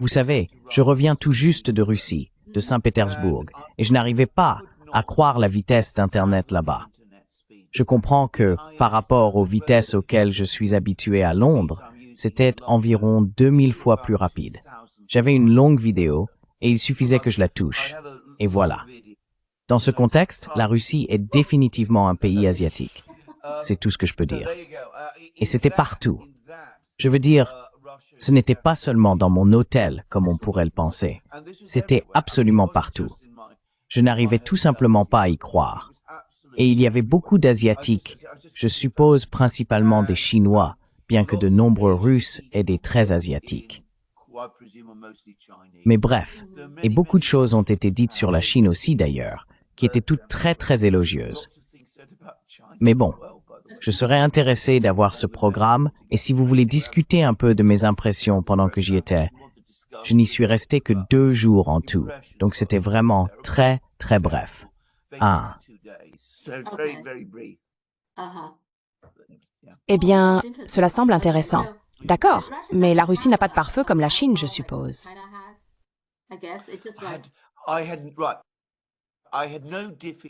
Vous savez, je reviens tout juste de Russie, de Saint-Pétersbourg, et je n'arrivais pas à croire la vitesse d'Internet là-bas. Je comprends que, par rapport aux vitesses auxquelles je suis habitué à Londres, c'était environ 2000 fois plus rapide. J'avais une longue vidéo, et il suffisait que je la touche. Et voilà. Dans ce contexte, la Russie est définitivement un pays asiatique. C'est tout ce que je peux dire. Et c'était partout. Je veux dire, ce n'était pas seulement dans mon hôtel, comme on pourrait le penser. C'était absolument partout. Je n'arrivais tout simplement pas à y croire. Et il y avait beaucoup d'Asiatiques, je suppose principalement des Chinois, bien que de nombreux Russes aient des traits asiatiques. Mais bref, et beaucoup de choses ont été dites sur la Chine aussi d'ailleurs, qui étaient toutes très élogieuses. Mais bon, je serais intéressé d'avoir ce programme, et si vous voulez discuter un peu de mes impressions pendant que j'y étais, je n'y suis resté que 2 jours en tout, donc c'était vraiment très bref. Eh bien, cela semble intéressant. D'accord, mais la Russie n'a pas de pare-feu comme la Chine, je suppose.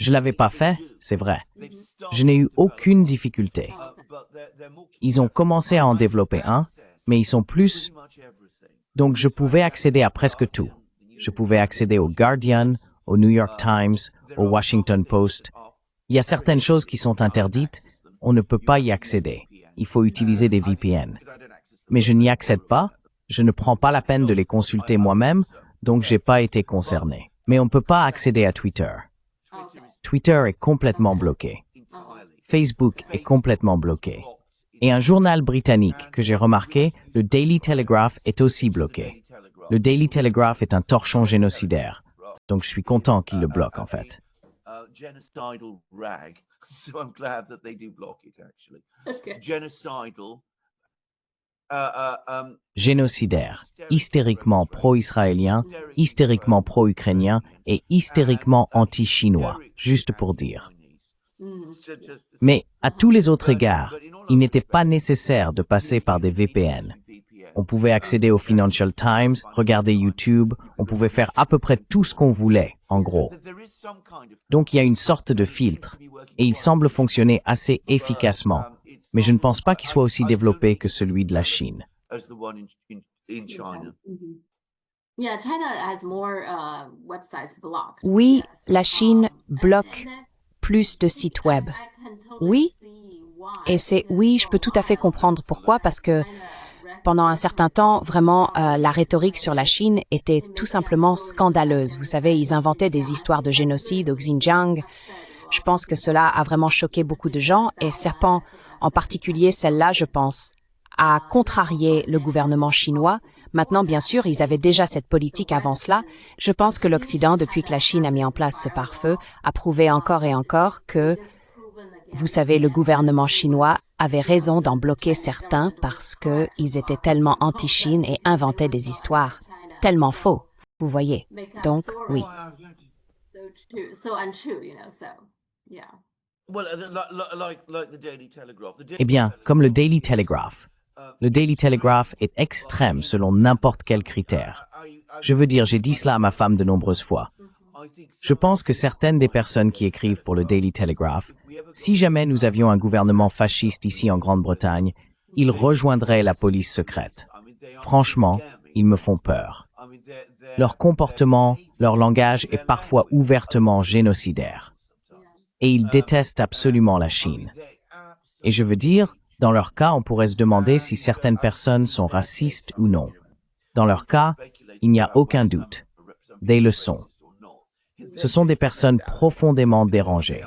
Je l'avais pas fait, c'est vrai. Je n'ai eu aucune difficulté. Ils ont commencé à en développer un, mais ils sont plus... Donc je pouvais accéder à presque tout. Je pouvais accéder au Guardian, au New York Times, au Washington Post. Il y a certaines choses qui sont interdites, on ne peut pas y accéder. Il faut utiliser des VPN. Mais je n'y accède pas, je ne prends pas la peine de les consulter moi-même, donc j'ai pas été concerné. Mais on ne peut pas accéder à Twitter. Twitter est complètement bloqué. Facebook est complètement bloqué. Et un journal britannique que j'ai remarqué, le Daily Telegraph, est aussi bloqué. Le Daily Telegraph est un torchon génocidaire, donc je suis content qu'il le bloque en fait. Génocidaire, hystériquement pro-israélien, hystériquement pro-ukrainien et hystériquement anti-chinois, juste pour dire. Mais à tous les autres égards, il n'était pas nécessaire de passer par des VPN. On pouvait accéder au Financial Times, regarder YouTube, on pouvait faire à peu près tout ce qu'on voulait, en gros. Donc il y a une sorte de filtre, et il semble fonctionner assez efficacement, mais je ne pense pas qu'il soit aussi développé que celui de la Chine. Oui, la Chine bloque plus de sites web. Oui, et oui, je peux tout à fait comprendre pourquoi, parce que pendant un certain temps, vraiment, la rhétorique sur la Chine était tout simplement scandaleuse. Vous savez, ils inventaient des histoires de génocide au Xinjiang. Je pense que cela a vraiment choqué beaucoup de gens, et Serpent, en particulier celle-là, je pense, a contrarié le gouvernement chinois. Maintenant, bien sûr, ils avaient déjà cette politique avant cela. Je pense que l'Occident, depuis que la Chine a mis en place ce pare-feu, a prouvé encore et encore que, vous savez, le gouvernement chinois avait raison d'en bloquer certains parce qu'ils étaient tellement anti-Chine et inventaient des histoires tellement faux, vous voyez. Donc, oui. Eh bien, comme le Daily Telegraph. Le Daily Telegraph est extrême selon n'importe quel critère. Je veux dire, j'ai dit cela à ma femme de nombreuses fois. Je pense que certaines des personnes qui écrivent pour le Daily Telegraph, si jamais nous avions un gouvernement fasciste ici en Grande-Bretagne, ils rejoindraient la police secrète. Franchement, ils me font peur. Leur comportement, leur langage est parfois ouvertement génocidaire. Et ils détestent absolument la Chine. Et je veux dire, dans leur cas, on pourrait se demander si certaines personnes sont racistes ou non. Dans leur cas, il n'y a aucun doute. They le sont. Ce sont des personnes profondément dérangées.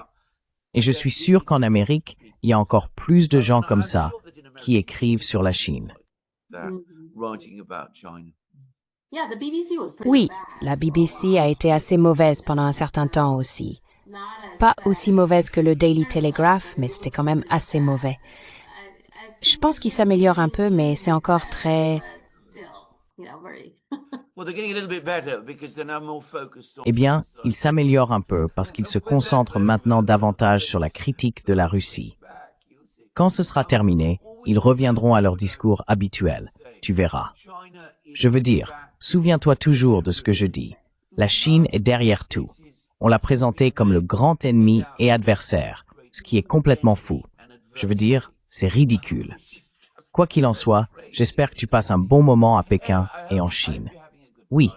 Et je suis sûr qu'en Amérique, il y a encore plus de gens comme ça qui écrivent sur la Chine. Oui, la BBC a été assez mauvaise pendant un certain temps aussi. Pas aussi mauvaise que le Daily Telegraph, mais c'était quand même assez mauvais. Je pense qu'il s'améliore un peu, mais c'est encore très... Eh bien, il s'améliore un peu parce qu'il se concentre maintenant davantage sur la critique de la Russie. Quand ce sera terminé, ils reviendront à leur discours habituel. tu verras. Je veux dire, souviens-toi toujours de ce que je dis. La Chine est derrière tout. On l'a présentée comme le grand ennemi et adversaire, ce qui est complètement fou. Je veux dire, c'est ridicule. Quoi qu'il en soit, j'espère que tu passes un bon moment à Pékin et en Chine. Oui.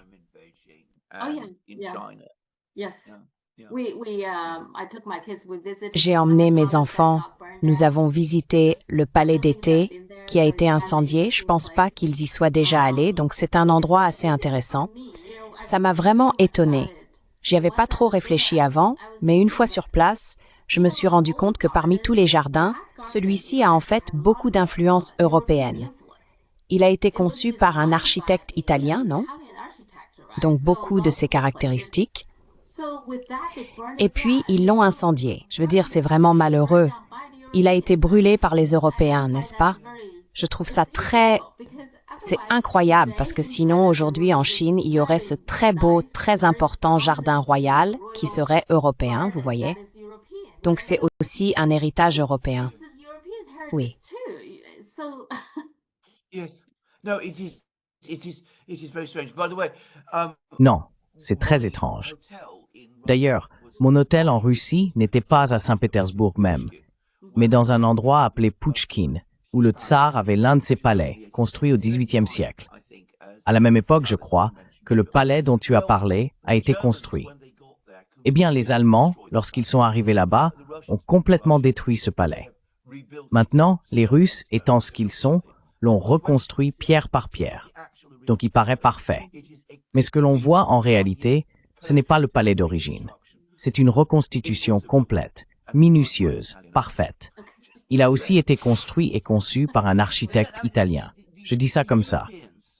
J'ai emmené mes enfants. Nous avons visité le palais d'été qui a été incendié. Je pense pas qu'ils y soient déjà allés, donc c'est un endroit assez intéressant. Ça m'a vraiment étonnée. J'y avais pas trop réfléchi avant, mais une fois sur place, je me suis rendu compte que parmi tous les jardins, celui-ci a en fait beaucoup d'influence européenne. Il a été conçu par un architecte italien, non? Donc beaucoup de ses caractéristiques. Et puis, ils l'ont incendié. Je veux dire, c'est vraiment malheureux. Il a été brûlé par les Européens, n'est-ce pas? Je trouve ça c'est incroyable parce que sinon, aujourd'hui, en Chine, il y aurait ce très beau, très important jardin royal qui serait européen, vous voyez? Donc, c'est aussi un héritage européen. Oui. Non, c'est très étrange. D'ailleurs, mon hôtel en Russie n'était pas à Saint-Pétersbourg même, mais dans un endroit appelé Pouchkine, où le tsar avait l'un de ses palais, construit au XVIIIe siècle. À la même époque, je crois, que le palais dont tu as parlé a été construit. Eh bien, les Allemands, lorsqu'ils sont arrivés là-bas, ont complètement détruit ce palais. Maintenant, les Russes, étant ce qu'ils sont, l'ont reconstruit pierre par pierre. Donc il paraît parfait. Mais ce que l'on voit en réalité, ce n'est pas le palais d'origine. C'est une reconstitution complète, minutieuse, parfaite. Il a aussi été construit et conçu par un architecte italien. Je dis ça comme ça.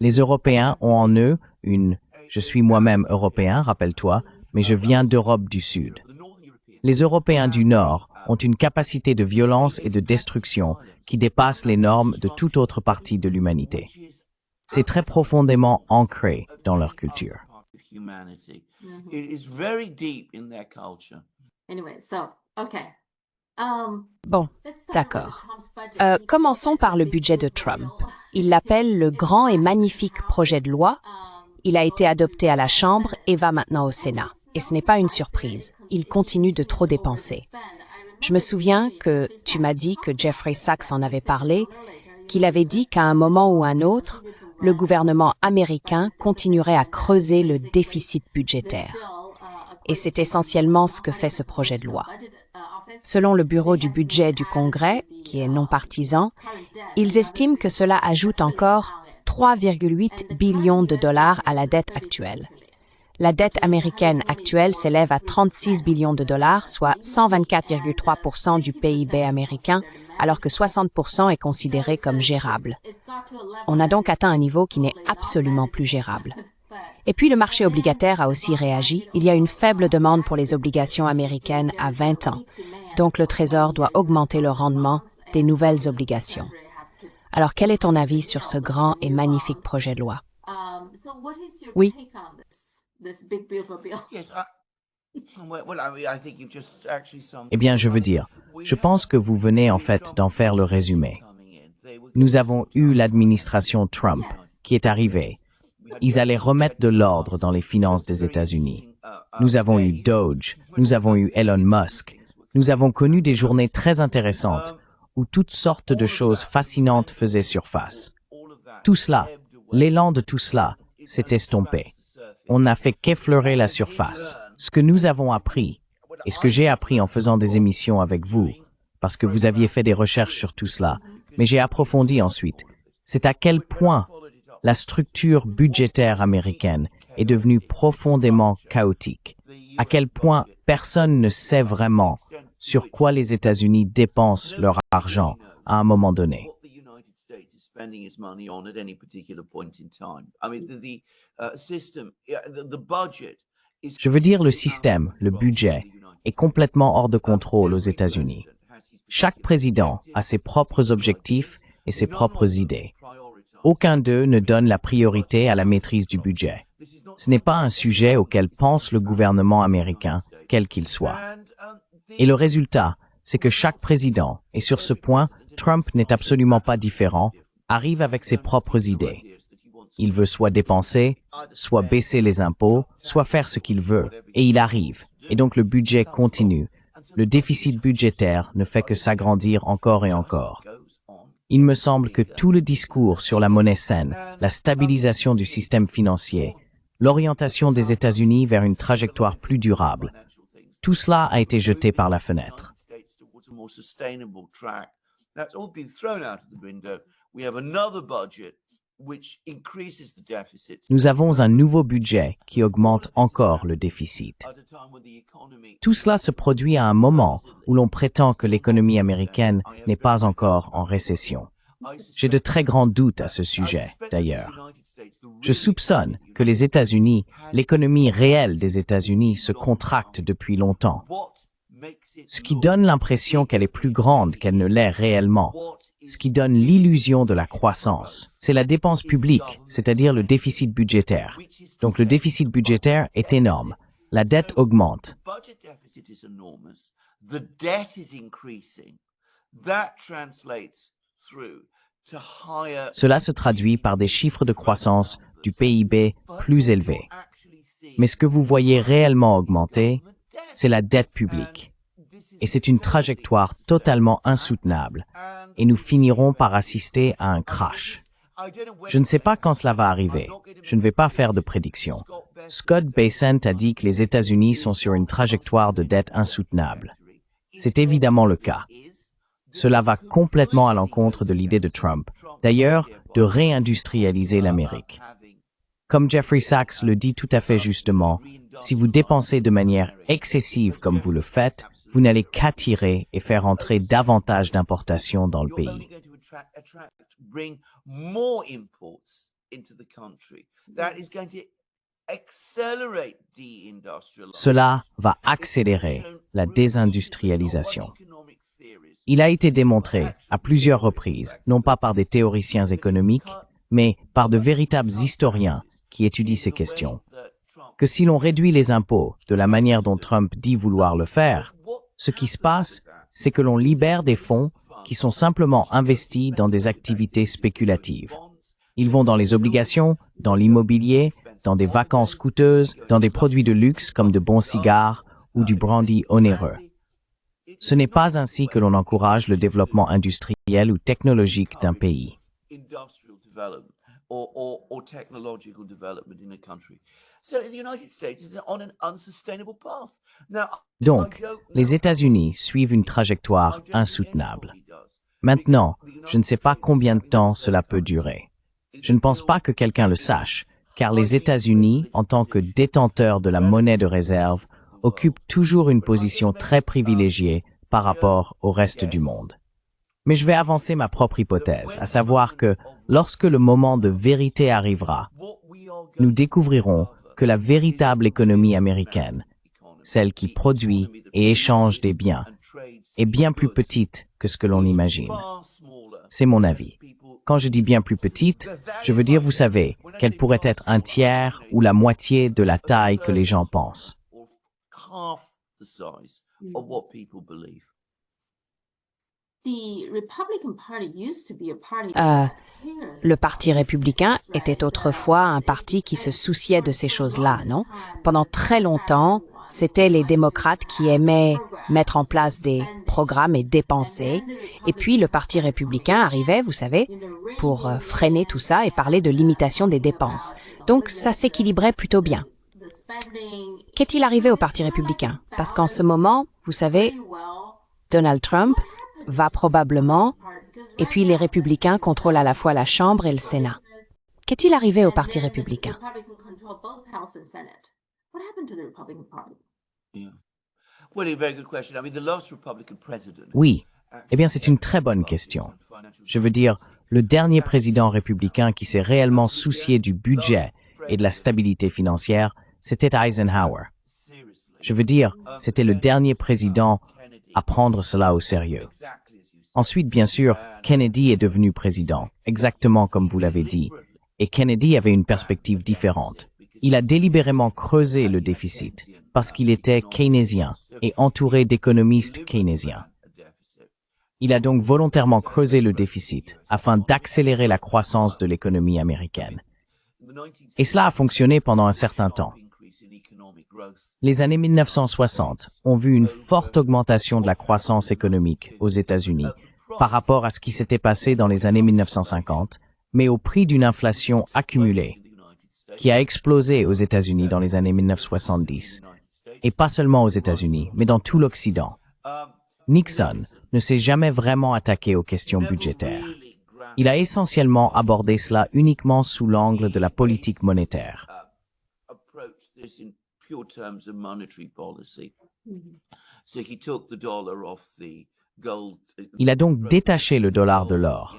Les Européens ont en eux je suis moi-même européen, rappelle-toi, mais je viens d'Europe du Sud. Les Européens du Nord ont une capacité de violence et de destruction qui dépasse les normes de toute autre partie de l'humanité. C'est très profondément ancré dans leur culture. Bon, d'accord. Commençons par le budget de Trump. Il l'appelle le grand et magnifique projet de loi. Il a été adopté à la Chambre et va maintenant au Sénat. Et ce n'est pas une surprise. Il continue de trop dépenser. Je me souviens que tu m'as dit que Jeffrey Sachs en avait parlé, qu'il avait dit qu'à un moment ou un autre, le gouvernement américain continuerait à creuser le déficit budgétaire. Et c'est essentiellement ce que fait ce projet de loi. Selon le Bureau du budget du Congrès, qui est non partisan, ils estiment que cela ajoute encore 3,8 billions de dollars à la dette actuelle. La dette américaine actuelle s'élève à 36 billions de dollars, soit 124,3% du PIB américain, alors que 60% est considéré comme gérable. On a donc atteint un niveau qui n'est absolument plus gérable. Et puis le marché obligataire a aussi réagi. Il y a une faible demande pour les obligations américaines à 20 ans. Donc le Trésor doit augmenter le rendement des nouvelles obligations. Alors quel est ton avis sur ce grand et magnifique projet de loi? Oui. Eh bien, je veux dire, je pense que vous venez en fait d'en faire le résumé. Nous avons eu l'administration Trump qui est arrivée. Ils allaient remettre de l'ordre dans les finances des États-Unis. Nous avons eu Doge, nous avons eu Elon Musk. Nous avons connu des journées très intéressantes où toutes sortes de choses fascinantes faisaient surface. Tout cela, l'élan de tout cela, s'est estompé. On n'a fait qu'effleurer la surface. Ce que nous avons appris, et ce que j'ai appris en faisant des émissions avec vous, parce que vous aviez fait des recherches sur tout cela, mais j'ai approfondi ensuite, c'est à quel point la structure budgétaire américaine est devenue profondément chaotique, à quel point personne ne sait vraiment sur quoi les États-Unis dépensent leur argent à un moment donné. Je veux dire, le système, le budget, est complètement hors de contrôle aux États-Unis. Chaque président a ses propres objectifs et ses propres idées. Aucun d'eux ne donne la priorité à la maîtrise du budget. Ce n'est pas un sujet auquel pense le gouvernement américain, quel qu'il soit. Et le résultat, c'est que chaque président, et sur ce point, Trump n'est absolument pas différent, arrive avec ses propres idées. Il veut soit dépenser, soit baisser les impôts, soit faire ce qu'il veut, et il arrive. Et donc le budget continue. Le déficit budgétaire ne fait que s'agrandir encore et encore. Il me semble que tout le discours sur la monnaie saine, la stabilisation du système financier, l'orientation des États-Unis vers une trajectoire plus durable, tout cela a été jeté par la fenêtre. Nous avons un nouveau budget qui augmente encore le déficit. Tout cela se produit à un moment où l'on prétend que l'économie américaine n'est pas encore en récession. J'ai de très grands doutes à ce sujet, d'ailleurs. Je soupçonne que les États-Unis, l'économie réelle des États-Unis se contracte depuis longtemps, ce qui donne l'impression qu'elle est plus grande qu'elle ne l'est réellement. Ce qui donne l'illusion de la croissance, c'est la dépense publique, c'est-à-dire le déficit budgétaire. Donc le déficit budgétaire est énorme. La dette augmente. Cela se traduit par des chiffres de croissance du PIB plus élevés. Mais ce que vous voyez réellement augmenter, c'est la dette publique. Et c'est une trajectoire totalement insoutenable. Et nous finirons par assister à un crash. Je ne sais pas quand cela va arriver. Je ne vais pas faire de prédiction. Scott Bessent a dit que les États-Unis sont sur une trajectoire de dette insoutenable. C'est évidemment le cas. Cela va complètement à l'encontre de l'idée de Trump, d'ailleurs, de réindustrialiser l'Amérique. Comme Jeffrey Sachs le dit tout à fait justement, si vous dépensez de manière excessive comme vous le faites, vous n'allez qu'attirer et faire entrer davantage d'importations dans le pays. Cela va accélérer la désindustrialisation. Il a été démontré à plusieurs reprises, non pas par des théoriciens économiques, mais par de véritables historiens qui étudient ces questions, que si l'on réduit les impôts de la manière dont Trump dit vouloir le faire, ce qui se passe, c'est que l'on libère des fonds qui sont simplement investis dans des activités spéculatives. Ils vont dans les obligations, dans l'immobilier, dans des vacances coûteuses, dans des produits de luxe comme de bons cigares ou du brandy onéreux. Ce n'est pas ainsi que l'on encourage le développement industriel ou technologique d'un pays. Donc, les États-Unis suivent une trajectoire insoutenable. Maintenant, je ne sais pas combien de temps cela peut durer. Je ne pense pas que quelqu'un le sache, car les États-Unis, en tant que détenteurs de la monnaie de réserve, occupent toujours une position très privilégiée par rapport au reste du monde. Mais je vais avancer ma propre hypothèse, à savoir que lorsque le moment de vérité arrivera, nous découvrirons que la véritable économie américaine, celle qui produit et échange des biens, est bien plus petite que ce que l'on imagine. C'est mon avis. Quand je dis bien plus petite, je veux dire, vous savez, qu'elle pourrait être un tiers ou la moitié de la taille que les gens pensent. Le Parti républicain était autrefois un parti qui se souciait de ces choses-là, non? Pendant très longtemps, c'était les démocrates qui aimaient mettre en place des programmes et dépenser. Et puis le Parti républicain arrivait, vous savez, pour freiner tout ça et parler de limitation des dépenses. Donc ça s'équilibrait plutôt bien. Qu'est-il arrivé au Parti républicain? Parce qu'en ce moment, vous savez, Donald Trump va probablement, et puis les républicains contrôlent à la fois la Chambre et le Sénat. Qu'est-il arrivé au Parti républicain? Oui, eh bien c'est une très bonne question. Je veux dire, le dernier président républicain qui s'est réellement soucié du budget et de la stabilité financière, c'était Eisenhower. Je veux dire, c'était le dernier président à prendre cela au sérieux. Ensuite, bien sûr, Kennedy est devenu président, exactement comme vous l'avez dit, et Kennedy avait une perspective différente. Il a délibérément creusé le déficit parce qu'il était keynésien et entouré d'économistes keynésiens. Il a donc volontairement creusé le déficit afin d'accélérer la croissance de l'économie américaine. Et cela a fonctionné pendant un certain temps. Les années 1960 ont vu une forte augmentation de la croissance économique aux États-Unis par rapport à ce qui s'était passé dans les années 1950, mais au prix d'une inflation accumulée qui a explosé aux États-Unis dans les années 1970. Et pas seulement aux États-Unis, mais dans tout l'Occident. Nixon ne s'est jamais vraiment attaqué aux questions budgétaires. Il a essentiellement abordé cela uniquement sous l'angle de la politique monétaire. Il a donc détaché le dollar de l'or.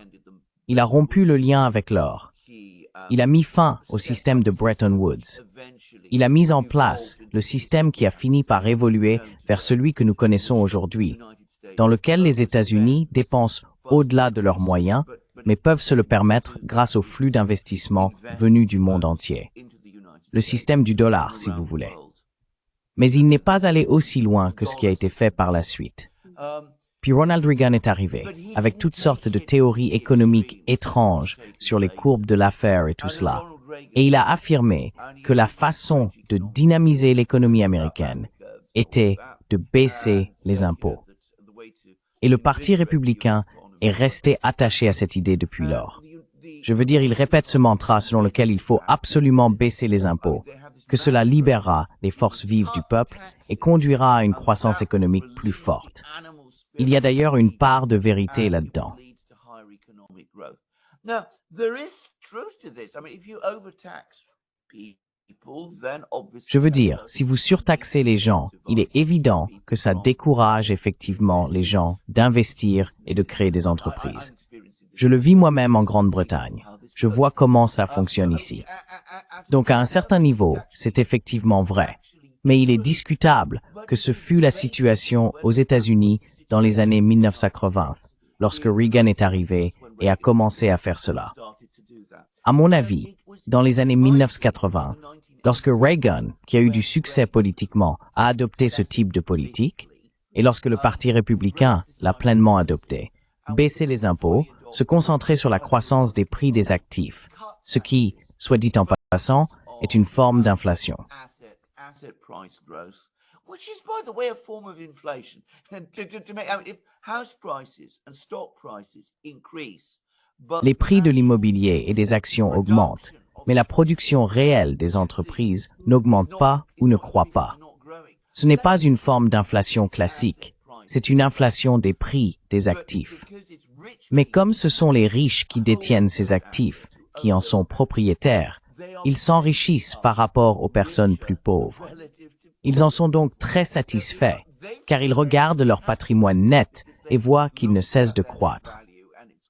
Il a rompu le lien avec l'or. Il a mis fin au système de Bretton Woods. Il a mis en place le système qui a fini par évoluer vers celui que nous connaissons aujourd'hui, dans lequel les États-Unis dépensent au-delà de leurs moyens, mais peuvent se le permettre grâce au flux d'investissements venus du monde entier. Le système du dollar, si vous voulez. Mais il n'est pas allé aussi loin que ce qui a été fait par la suite. Puis Ronald Reagan est arrivé, avec toutes sortes de théories économiques étranges sur les courbes de l'affaire et tout cela. Et il a affirmé que la façon de dynamiser l'économie américaine était de baisser les impôts. Et le Parti républicain est resté attaché à cette idée depuis lors. Je veux dire, il répète ce mantra selon lequel il faut absolument baisser les impôts, que cela libérera les forces vives du peuple et conduira à une croissance économique plus forte. Il y a d'ailleurs une part de vérité là-dedans. Je veux dire, si vous surtaxez les gens, il est évident que ça décourage effectivement les gens d'investir et de créer des entreprises. Je le vis moi-même en Grande-Bretagne. Je vois comment ça fonctionne ici. Donc à un certain niveau, c'est effectivement vrai. Mais il est discutable que ce fut la situation aux États-Unis dans les années 1980, lorsque Reagan est arrivé et a commencé à faire cela. À mon avis, dans les années 1980, lorsque Reagan, qui a eu du succès politiquement, a adopté ce type de politique, et lorsque le Parti républicain l'a pleinement adopté, baisser les impôts, se concentrer sur la croissance des prix des actifs, ce qui, soit dit en passant, est une forme d'inflation. Which is, by the way, a form of inflation. To make, if house prices and stock prices increase, les prix de l'immobilier et des actions augmentent, mais la production réelle des entreprises n'augmente pas ou ne croît pas. Ce n'est pas une forme d'inflation classique, c'est une inflation des prix des actifs. Mais comme ce sont les riches qui détiennent ces actifs, qui en sont propriétaires, ils s'enrichissent par rapport aux personnes plus pauvres. Ils en sont donc très satisfaits, car ils regardent leur patrimoine net et voient qu'il ne cesse de croître.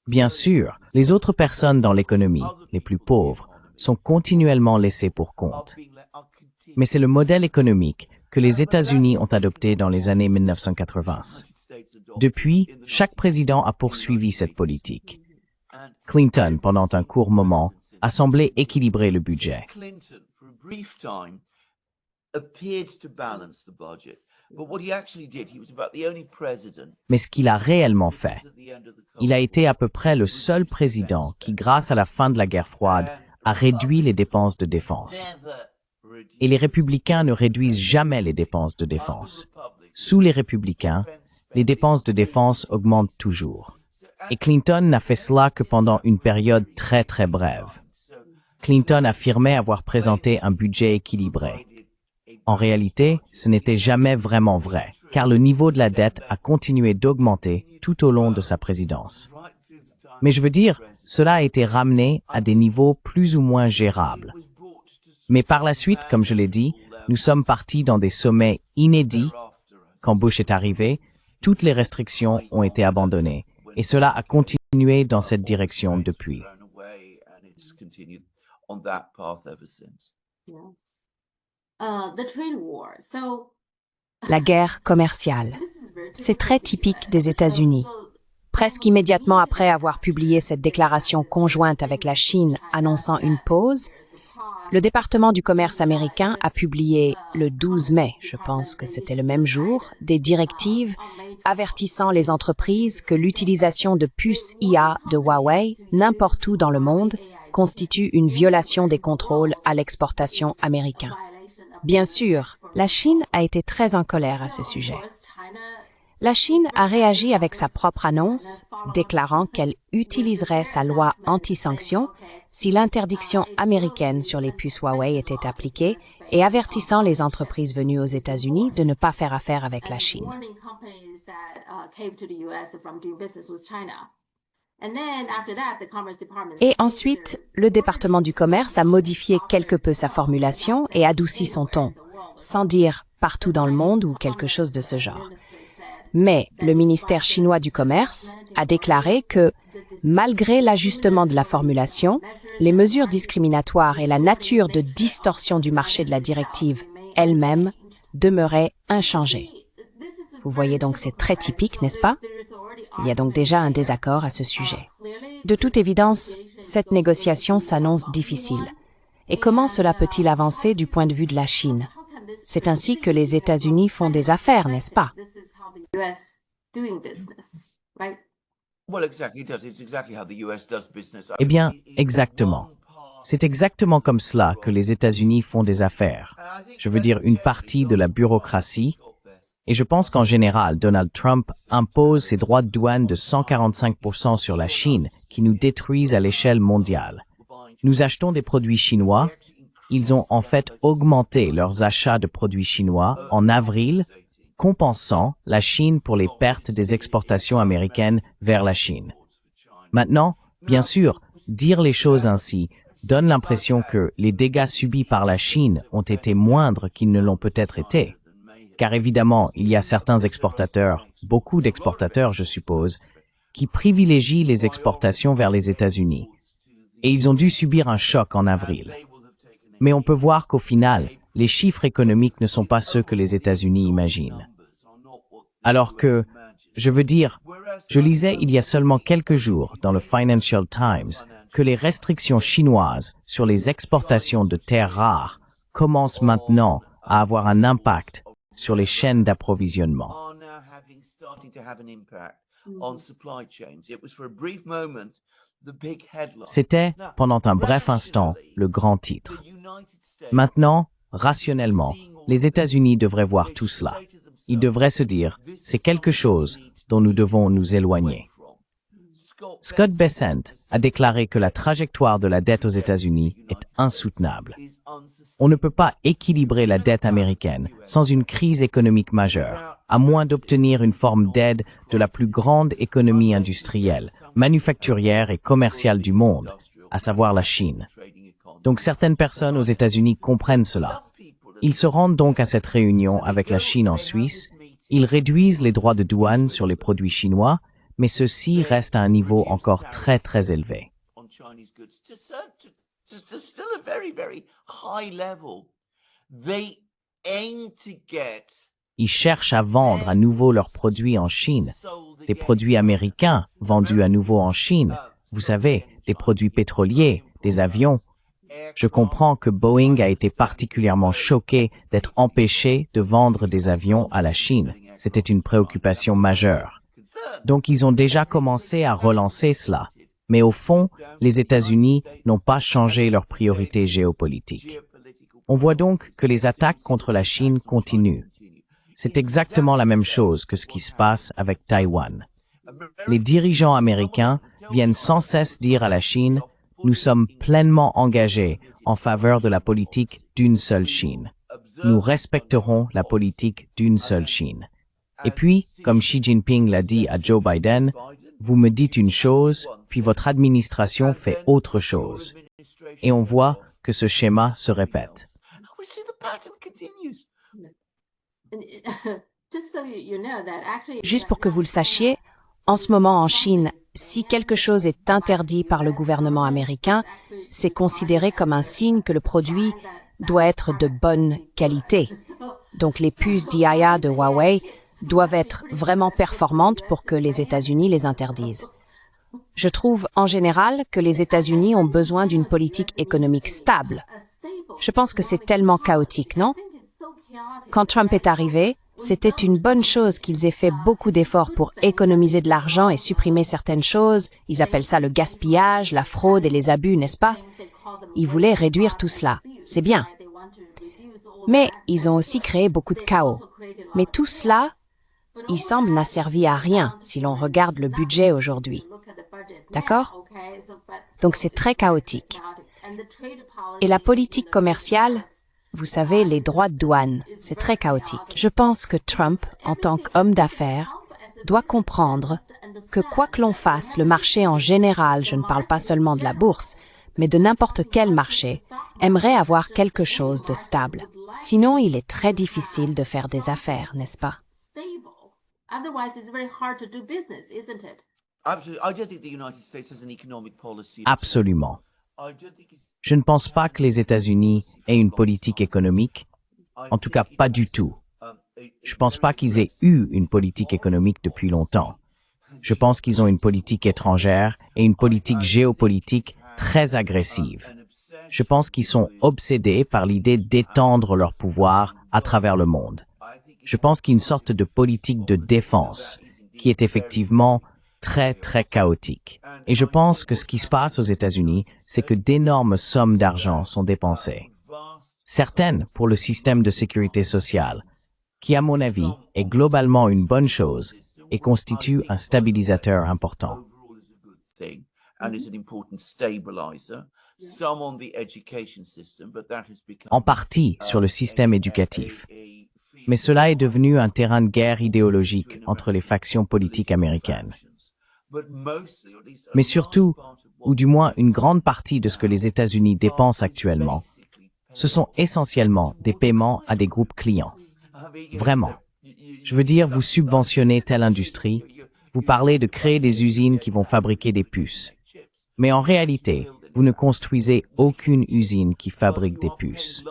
Bien sûr, les autres personnes dans l'économie, les plus pauvres, sont continuellement laissées pour compte. Mais c'est le modèle économique que les États-Unis ont adopté dans les années 1980. Depuis, chaque président a poursuivi cette politique. Clinton, pendant un court moment, a semblé équilibrer le budget. Mais ce qu'il a réellement fait, il a été à peu près le seul président qui, grâce à la fin de la guerre froide, a réduit les dépenses de défense. Et les républicains ne réduisent jamais les dépenses de défense. Sous les républicains, les dépenses de défense augmentent toujours. Et Clinton n'a fait cela que pendant une période très très brève. Clinton affirmait avoir présenté un budget équilibré. En réalité, ce n'était jamais vraiment vrai, car le niveau de la dette a continué d'augmenter tout au long de sa présidence. Mais je veux dire, cela a été ramené à des niveaux plus ou moins gérables. Mais par la suite, comme je l'ai dit, nous sommes partis dans des sommets inédits. Quand Bush est arrivé, toutes les restrictions ont été abandonnées, et cela a continué dans cette direction depuis. La guerre commerciale. C'est très typique des États-Unis. Presque immédiatement après avoir publié cette déclaration conjointe avec la Chine annonçant une pause, Le département du commerce américain a publié le 12 mai, je pense que c'était le même jour, des directives avertissant les entreprises que l'utilisation de puces IA de Huawei, n'importe où dans le monde, constitue une violation des contrôles à l'exportation américains. Bien sûr, la Chine a été très en colère à ce sujet. La Chine a réagi avec sa propre annonce, déclarant qu'elle utiliserait sa loi anti-sanctions si l'interdiction américaine sur les puces Huawei était appliquée et avertissant les entreprises venues aux États-Unis de ne pas faire affaire avec la Chine. Et ensuite, le département du commerce a modifié quelque peu sa formulation et adouci son ton, sans dire partout dans le monde ou quelque chose de ce genre. Mais le ministère chinois du commerce a déclaré que, malgré l'ajustement de la formulation, les mesures discriminatoires et la nature de distorsion du marché de la directive elle-même demeuraient inchangées. Vous voyez donc, c'est très typique, n'est-ce pas? Il y a donc déjà un désaccord à ce sujet. De toute évidence, cette négociation s'annonce difficile. Et comment cela peut-il avancer du point de vue de la Chine? C'est ainsi que les États-Unis font des affaires, n'est-ce pas? Eh bien, exactement. C'est exactement comme cela que les États-Unis font des affaires. Je veux dire une partie de la bureaucratie. Et je pense qu'en général, Donald Trump impose ses droits de douane de 145% sur la Chine, qui nous détruisent à l'échelle mondiale. Nous achetons des produits chinois. Ils ont en fait augmenté leurs achats de produits chinois en avril, compensant la Chine pour les pertes des exportations américaines vers la Chine. Maintenant, bien sûr, dire les choses ainsi donne l'impression que les dégâts subis par la Chine ont été moindres qu'ils ne l'ont peut-être été. Car évidemment, il y a certains exportateurs, beaucoup d'exportateurs je suppose, qui privilégient les exportations vers les États-Unis. Et ils ont dû subir un choc en avril. Mais on peut voir qu'au final, les chiffres économiques ne sont pas ceux que les États-Unis imaginent. Alors que, je veux dire, je lisais il y a seulement quelques jours dans le Financial Times que les restrictions chinoises sur les exportations de terres rares commencent maintenant à avoir un impact sur les chaînes d'approvisionnement. C'était, pendant un bref instant, le grand titre. Maintenant, rationnellement, les États-Unis devraient voir tout cela. Ils devraient se dire, c'est quelque chose dont nous devons nous éloigner. Scott Bessent a déclaré que la trajectoire de la dette aux États-Unis est insoutenable. On ne peut pas équilibrer la dette américaine sans une crise économique majeure, à moins d'obtenir une forme d'aide de la plus grande économie industrielle, manufacturière et commerciale du monde, à savoir la Chine. Donc certaines personnes aux États-Unis comprennent cela. Ils se rendent donc à cette réunion avec la Chine en Suisse, ils réduisent les droits de douane sur les produits chinois, mais ceux-ci restent à un niveau encore très très élevé. Ils cherchent à vendre à nouveau leurs produits en Chine, des produits américains vendus à nouveau en Chine, vous savez, des produits pétroliers, des avions. Je comprends que Boeing a été particulièrement choqué d'être empêché de vendre des avions à la Chine. C'était une préoccupation majeure. Donc ils ont déjà commencé à relancer cela. Mais au fond, les États-Unis n'ont pas changé leurs priorités géopolitiques. On voit donc que les attaques contre la Chine continuent. C'est exactement la même chose que ce qui se passe avec Taïwan. Les dirigeants américains viennent sans cesse dire à la Chine « Nous sommes pleinement engagés en faveur de la politique d'une seule Chine. Nous respecterons la politique d'une seule Chine. » Et puis, comme Xi Jinping l'a dit à Joe Biden, vous me dites une chose, puis votre administration fait autre chose. Et on voit que ce schéma se répète. Juste pour que vous le sachiez, en ce moment en Chine, si quelque chose est interdit par le gouvernement américain, c'est considéré comme un signe que le produit doit être de bonne qualité. Donc les puces d'IA de Huawei doivent être vraiment performantes pour que les États-Unis les interdisent. Je trouve en général que les États-Unis ont besoin d'une politique économique stable. Je pense que c'est tellement chaotique, non? Quand Trump est arrivé, c'était une bonne chose qu'ils aient fait beaucoup d'efforts pour économiser de l'argent et supprimer certaines choses. Ils appellent ça le gaspillage, la fraude et les abus, n'est-ce pas? Ils voulaient réduire tout cela. C'est bien. Mais ils ont aussi créé beaucoup de chaos. Mais tout cela, il semble, n'a servi à rien si l'on regarde le budget aujourd'hui. D'accord? Donc c'est très chaotique. Et la politique commerciale, vous savez, les droits de douane, c'est très chaotique. Je pense que Trump, en tant qu'homme d'affaires, doit comprendre que quoi que l'on fasse, le marché en général, je ne parle pas seulement de la bourse, mais de n'importe quel marché, aimerait avoir quelque chose de stable. Sinon, il est très difficile de faire des affaires, n'est-ce pas? Absolument. Je ne pense pas que les États-Unis aient une politique économique, en tout cas pas du tout. Je ne pense pas qu'ils aient eu une politique économique depuis longtemps. Je pense qu'ils ont une politique étrangère et une politique géopolitique très agressive. Je pense qu'ils sont obsédés par l'idée d'étendre leur pouvoir à travers le monde. Je pense qu'il y a une sorte de politique de défense qui est effectivement très, très chaotique. Et je pense que ce qui se passe aux États-Unis, c'est que d'énormes sommes d'argent sont dépensées. Certaines pour le système de sécurité sociale, qui, à mon avis, est globalement une bonne chose et constitue un stabilisateur important. En partie sur le système éducatif. Mais cela est devenu un terrain de guerre idéologique entre les factions politiques américaines. Mais surtout, ou du moins une grande partie de ce que les États-Unis dépensent actuellement, ce sont essentiellement des paiements à des groupes clients. Vraiment. Je veux dire, vous subventionnez telle industrie, vous parlez de créer des usines qui vont fabriquer des puces. Mais en réalité, vous ne construisez aucune usine qui fabrique des puces.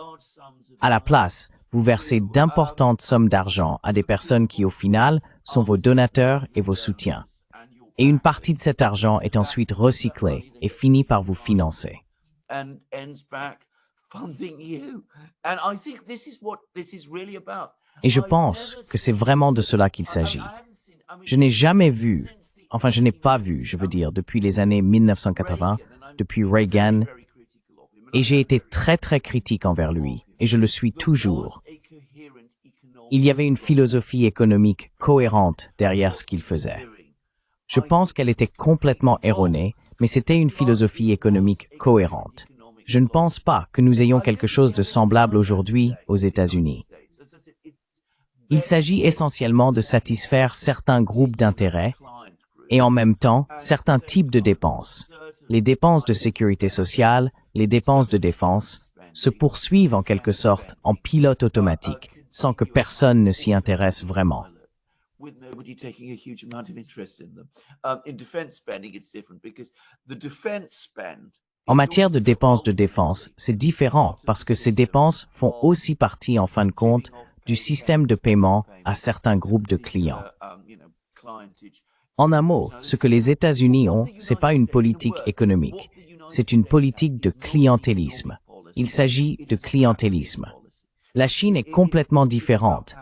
À la place, vous versez d'importantes sommes d'argent à des personnes qui, au final, sont vos donateurs et vos soutiens. Et une partie de cet argent est ensuite recyclée et finit par vous financer. Et je pense que c'est vraiment de cela qu'il s'agit. Je n'ai jamais vu, enfin je n'ai pas vu, je veux dire, depuis les années 1980, depuis Reagan, et j'ai été très très critique envers lui, et je le suis toujours. Il y avait une philosophie économique cohérente derrière ce qu'il faisait. Je pense qu'elle était complètement erronée, mais c'était une philosophie économique cohérente. Je ne pense pas que nous ayons quelque chose de semblable aujourd'hui aux États-Unis. Il s'agit essentiellement de satisfaire certains groupes d'intérêts et en même temps certains types de dépenses. Les dépenses de sécurité sociale, les dépenses de défense, se poursuivent en quelque sorte en pilote automatique, sans que personne ne s'y intéresse vraiment. En matière de dépenses de défense, c'est différent parce que ces dépenses font aussi partie, en fin de compte, du système de paiement à certains groupes de clients. En un mot, ce que les États-Unis ont, c'est pas une politique économique, c'est une politique de clientélisme. Il s'agit de clientélisme. La Chine est complètement différente.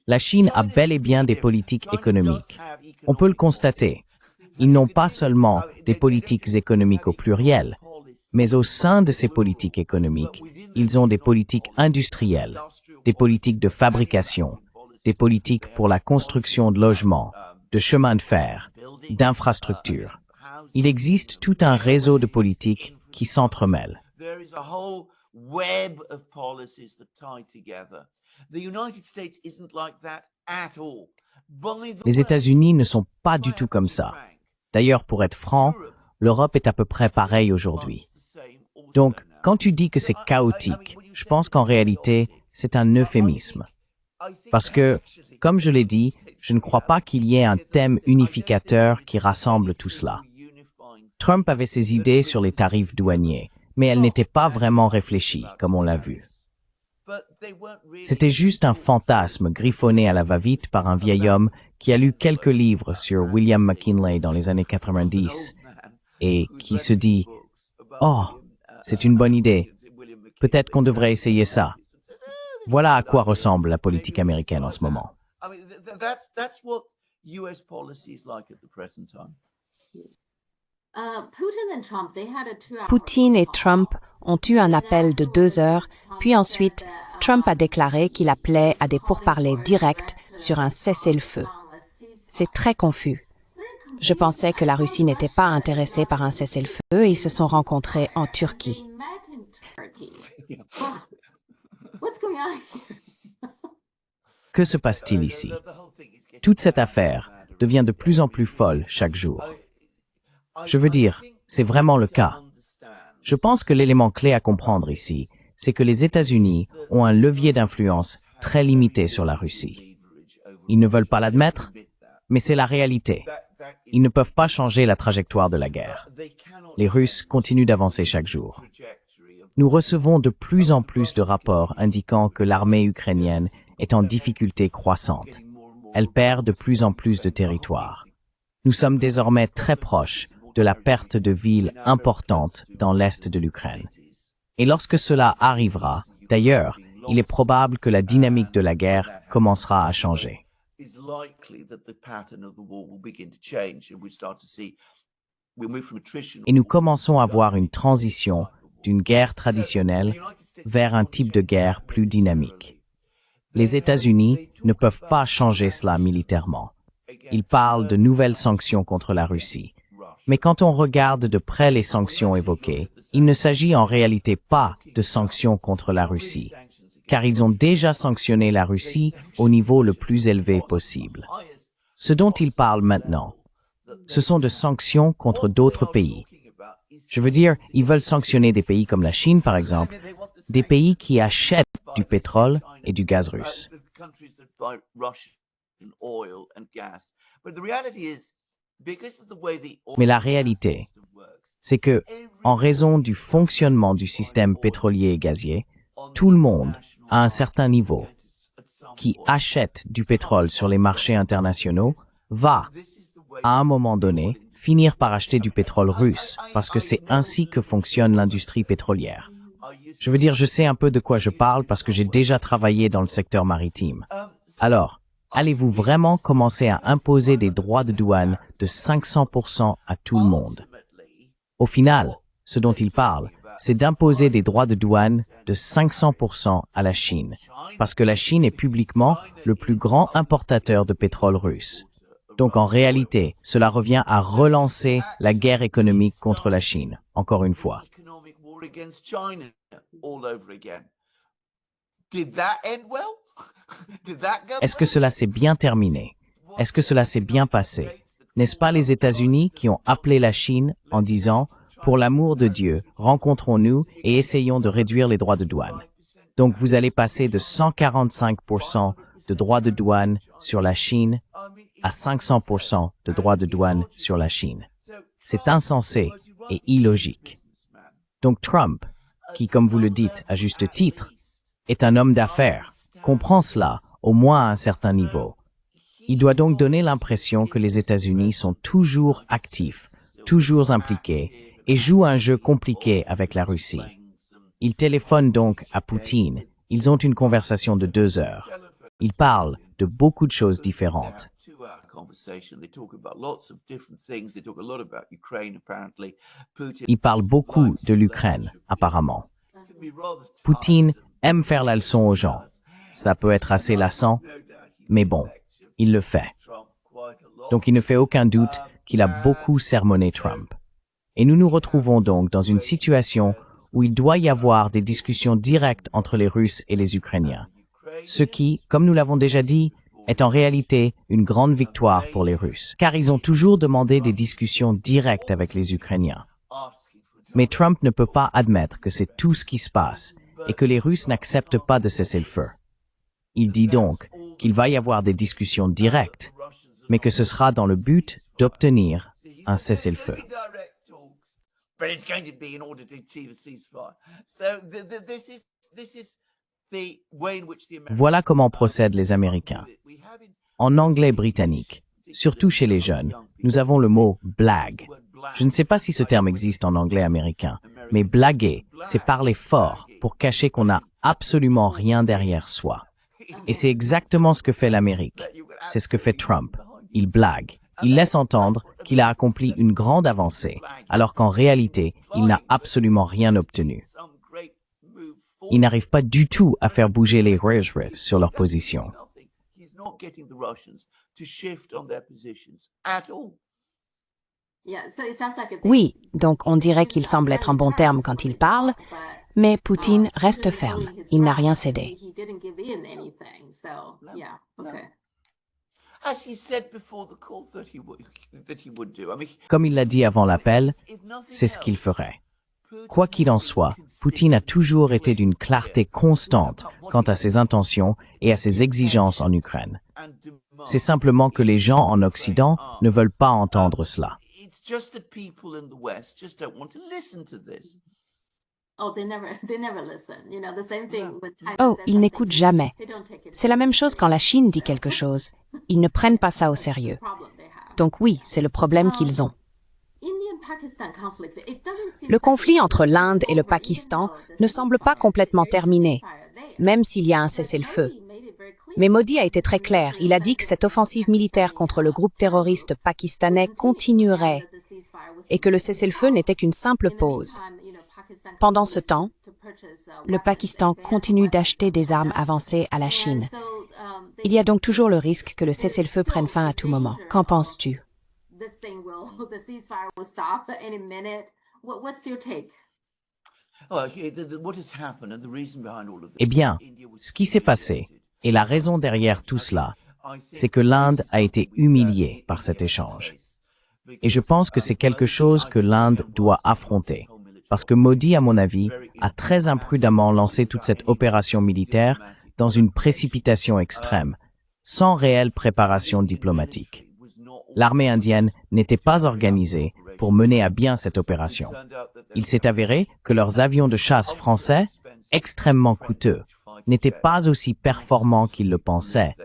La Chine a bel et bien des politiques économiques. On peut le constater. Ils n'ont pas seulement des politiques économiques au pluriel, mais au sein de ces politiques économiques, ils ont des politiques industrielles, des politiques de fabrication, des politiques pour la construction de logements, de chemins de fer, d'infrastructures. Il existe tout un réseau de politiques qui s'entremêlent. Les États-Unis ne sont pas du tout comme ça. D'ailleurs, pour être franc, l'Europe est à peu près pareille aujourd'hui. Donc, quand tu dis que c'est chaotique, je pense qu'en réalité, c'est un euphémisme. Parce que, comme je l'ai dit, je ne crois pas qu'il y ait un thème unificateur qui rassemble tout cela. Trump avait ses idées sur les tarifs douaniers, mais elles n'étaient pas vraiment réfléchies, comme on l'a vu. C'était juste un fantasme griffonné à la va-vite par un vieil homme qui a lu quelques livres sur William McKinley dans les années 90 et qui se dit « Oh, c'est une bonne idée ». Peut-être qu'on devrait essayer ça. Voilà à quoi ressemble la politique américaine en ce moment. I mean, that's what US policy is like at the present time. Poutine et Trump ont eu un appel de 2 heures, puis ensuite, Trump a déclaré qu'il appelait à des pourparlers directs sur un cessez-le-feu. C'est très confus. Je pensais que la Russie n'était pas intéressée par un cessez-le-feu et ils se sont rencontrés en Turquie. Que se passe-t-il ici? Toute cette affaire devient de plus en plus folle chaque jour. Je veux dire, c'est vraiment le cas. Je pense que l'élément clé à comprendre ici, c'est que les États-Unis ont un levier d'influence très limité sur la Russie. Ils ne veulent pas l'admettre, mais c'est la réalité. Ils ne peuvent pas changer la trajectoire de la guerre. Les Russes continuent d'avancer chaque jour. Nous recevons de plus en plus de rapports indiquant que l'armée ukrainienne est en difficulté croissante. Elle perd de plus en plus de territoire. Nous sommes désormais très proches de la perte de villes importantes dans l'est de l'Ukraine. Et lorsque cela arrivera, d'ailleurs, il est probable que la dynamique de la guerre commencera à changer. Et nous commençons à voir une transition d'une guerre traditionnelle vers un type de guerre plus dynamique. Les États-Unis ne peuvent pas changer cela militairement. Ils parlent de nouvelles sanctions contre la Russie. Mais quand on regarde de près les sanctions évoquées, il ne s'agit en réalité pas de sanctions contre la Russie, car ils ont déjà sanctionné la Russie au niveau le plus élevé possible. Ce dont ils parlent maintenant, ce sont de sanctions contre d'autres pays. Je veux dire, ils veulent sanctionner des pays comme la Chine, par exemple, des pays qui achètent du pétrole et du gaz russe. Mais la réalité, c'est que, en raison du fonctionnement du système pétrolier et gazier, tout le monde, à un certain niveau, qui achète du pétrole sur les marchés internationaux, va, à un moment donné, finir par acheter du pétrole russe, parce que c'est ainsi que fonctionne l'industrie pétrolière. Je veux dire, je sais un peu de quoi je parle parce que j'ai déjà travaillé dans le secteur maritime. Alors, allez-vous vraiment commencer à imposer des droits de douane de 500% à tout le monde? Au final, ce dont il parle, c'est d'imposer des droits de douane de 500% à la Chine, parce que la Chine est publiquement le plus grand importateur de pétrole russe. Donc en réalité, cela revient à relancer la guerre économique contre la Chine, encore une fois. Est-ce que cela s'est bien terminé? Est-ce que cela s'est bien passé? N'est-ce pas les États-Unis qui ont appelé la Chine en disant « Pour l'amour de Dieu, rencontrons-nous et essayons de réduire les droits de douane ». Donc vous allez passer de 145% de droits de douane sur la Chine à 500% de droits de douane sur la Chine. C'est insensé et illogique. Donc Trump, qui, comme vous le dites à juste titre, est un homme d'affaires, comprend cela, au moins à un certain niveau. Il doit donc donner l'impression que les États-Unis sont toujours actifs, toujours impliqués, et jouent un jeu compliqué avec la Russie. Il téléphone donc à Poutine. Ils ont une conversation de 2 heures. Ils parlent de beaucoup de choses différentes. Ils parlent beaucoup de l'Ukraine, apparemment. Poutine aime faire la leçon aux gens. Ça peut être assez lassant, mais bon, il le fait. Donc il ne fait aucun doute qu'il a beaucoup sermonné Trump. Et nous nous retrouvons donc dans une situation où il doit y avoir des discussions directes entre les Russes et les Ukrainiens. Ce qui, comme nous l'avons déjà dit, est en réalité une grande victoire pour les Russes, car ils ont toujours demandé des discussions directes avec les Ukrainiens. Mais Trump ne peut pas admettre que c'est tout ce qui se passe et que les Russes n'acceptent pas de cesser le feu. Il dit donc qu'il va y avoir des discussions directes, mais que ce sera dans le but d'obtenir un cessez-le-feu. Voilà comment procèdent les Américains. En anglais britannique, surtout chez les jeunes, nous avons le mot « blague ». Je ne sais pas si ce terme existe en anglais américain, Mais blaguer, c'est parler fort pour cacher qu'on n'a absolument rien derrière soi. Et c'est exactement ce que fait l'Amérique. C'est ce que fait Trump. Il blague. Il laisse entendre qu'il a accompli une grande avancée, alors qu'en réalité, il n'a absolument rien obtenu. Il n'arrive pas du tout à faire bouger les Russes sur leur position. Oui, donc on dirait qu'il semble être en bon terme quand il parle, mais Poutine reste ferme. Il n'a rien cédé. Comme il l'a dit avant l'appel, c'est ce qu'il ferait. Quoi qu'il en soit, Poutine a toujours été d'une clarté constante quant à ses intentions et à ses exigences en Ukraine. C'est simplement que les gens en Occident ne veulent pas entendre cela. Oh, ils n'écoutent jamais. C'est la même chose quand la Chine dit quelque chose. Ils ne prennent pas ça au sérieux. Donc oui, c'est le problème qu'ils ont. Le conflit entre l'Inde et le Pakistan ne semble pas complètement terminé, même s'il y a un cessez-le-feu. Mais Modi a été très clair. Il a dit que cette offensive militaire contre le groupe terroriste pakistanais continuerait et que le cessez-le-feu n'était qu'une simple pause. Pendant ce temps, le Pakistan continue d'acheter des armes avancées à la Chine. Il y a donc toujours le risque que le cessez-le-feu prenne fin à tout moment. Qu'en penses-tu? Eh bien, ce qui s'est passé, et la raison derrière tout cela, c'est que l'Inde a été humiliée par cet échange. Et je pense que c'est quelque chose que l'Inde doit affronter. Parce que Modi, à mon avis, a très imprudemment lancé toute cette opération militaire dans une précipitation extrême, sans réelle préparation diplomatique. L'armée indienne n'était pas organisée pour mener à bien cette opération. Il s'est avéré que leurs avions de chasse français, extrêmement coûteux, n'étaient pas aussi performants qu'ils le pensaient,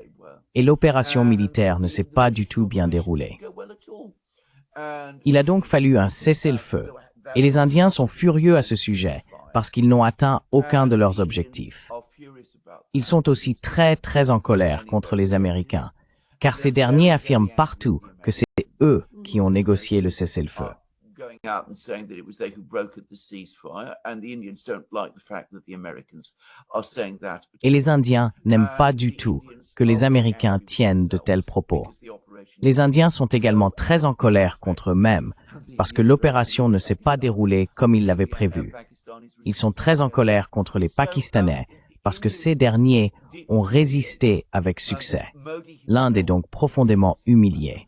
et l'opération militaire ne s'est pas du tout bien déroulée. Il a donc fallu un cessez-le-feu, et les Indiens sont furieux à ce sujet, parce qu'ils n'ont atteint aucun de leurs objectifs. Ils sont aussi très en colère contre les Américains, car ces derniers affirment partout que c'est eux qui ont négocié le cessez-le-feu. Et les Indiens n'aiment pas du tout que les Américains tiennent de tels propos. Les Indiens sont également très en colère contre eux-mêmes, parce que l'opération ne s'est pas déroulée comme ils l'avaient prévu. Ils sont très en colère contre les Pakistanais, parce que ces derniers ont résisté avec succès. L'Inde est donc profondément humiliée.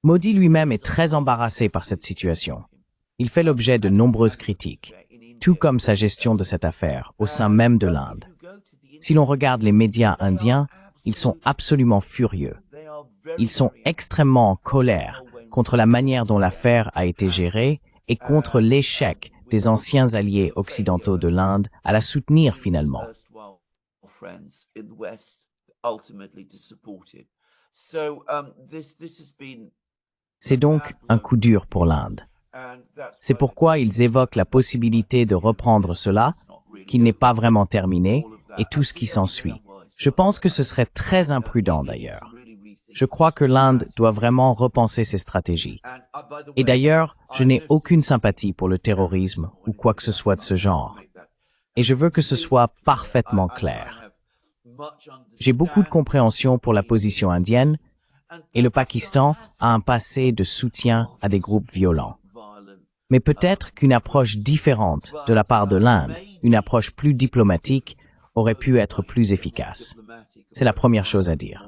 Modi lui-même est très embarrassé par cette situation. Il fait l'objet de nombreuses critiques, tout comme sa gestion de cette affaire au sein même de l'Inde. Si l'on regarde les médias indiens, ils sont absolument furieux. Ils sont extrêmement en colère contre la manière dont l'affaire a été gérée et contre l'échec des anciens alliés occidentaux de l'Inde à la soutenir finalement. C'est donc un coup dur pour l'Inde. C'est pourquoi ils évoquent la possibilité de reprendre cela, qu'il n'est pas vraiment terminé, et tout ce qui s'ensuit. Je pense que ce serait très imprudent d'ailleurs. Je crois que l'Inde doit vraiment repenser ses stratégies. Et d'ailleurs, je n'ai aucune sympathie pour le terrorisme ou quoi que ce soit de ce genre. Et je veux que ce soit parfaitement clair. J'ai beaucoup de compréhension pour la position indienne, et le Pakistan a un passé de soutien à des groupes violents. Mais peut-être qu'une approche différente de la part de l'Inde, une approche plus diplomatique, aurait pu être plus efficace. C'est la première chose à dire.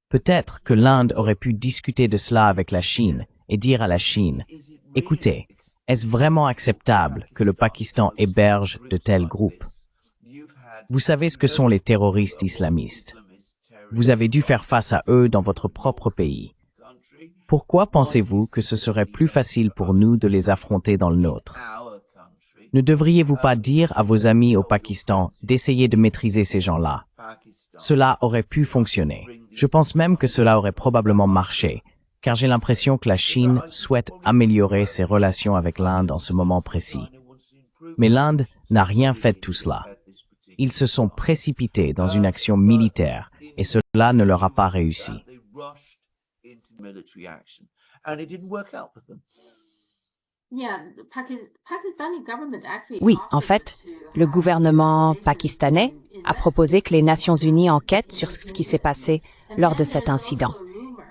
Peut-être que l'Inde aurait pu discuter de cela avec la Chine et dire à la Chine, « Écoutez, est-ce vraiment acceptable que le Pakistan héberge de tels groupes? Vous savez ce que sont les terroristes islamistes. Vous avez dû faire face à eux dans votre propre pays. Pourquoi pensez-vous que ce serait plus facile pour nous de les affronter dans le nôtre? Ne devriez-vous pas dire à vos amis au Pakistan d'essayer de maîtriser ces gens-là? Cela aurait pu fonctionner. Je pense même que cela aurait probablement marché, car j'ai l'impression que la Chine souhaite améliorer ses relations avec l'Inde en ce moment précis. Mais l'Inde n'a rien fait de tout cela. Ils se sont précipités dans une action militaire et cela ne leur a pas réussi. Oui, en fait, le gouvernement pakistanais a proposé que les Nations Unies enquêtent sur ce qui s'est passé lors de cet incident.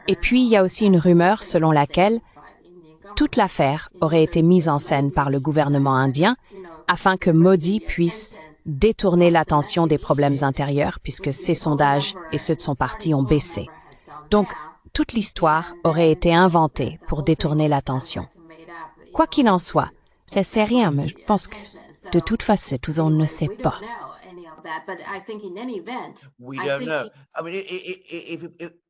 Et puis, il y a aussi une rumeur selon laquelle toute l'affaire aurait été mise en scène par le gouvernement indien afin que Modi puisse détourner l'attention des problèmes intérieurs puisque ses sondages et ceux de son parti ont baissé. Donc, toute l'histoire aurait été inventée pour détourner l'attention. Quoi qu'il en soit, ça ne sait rien, mais je pense que de toute façon, tout on ne sait pas.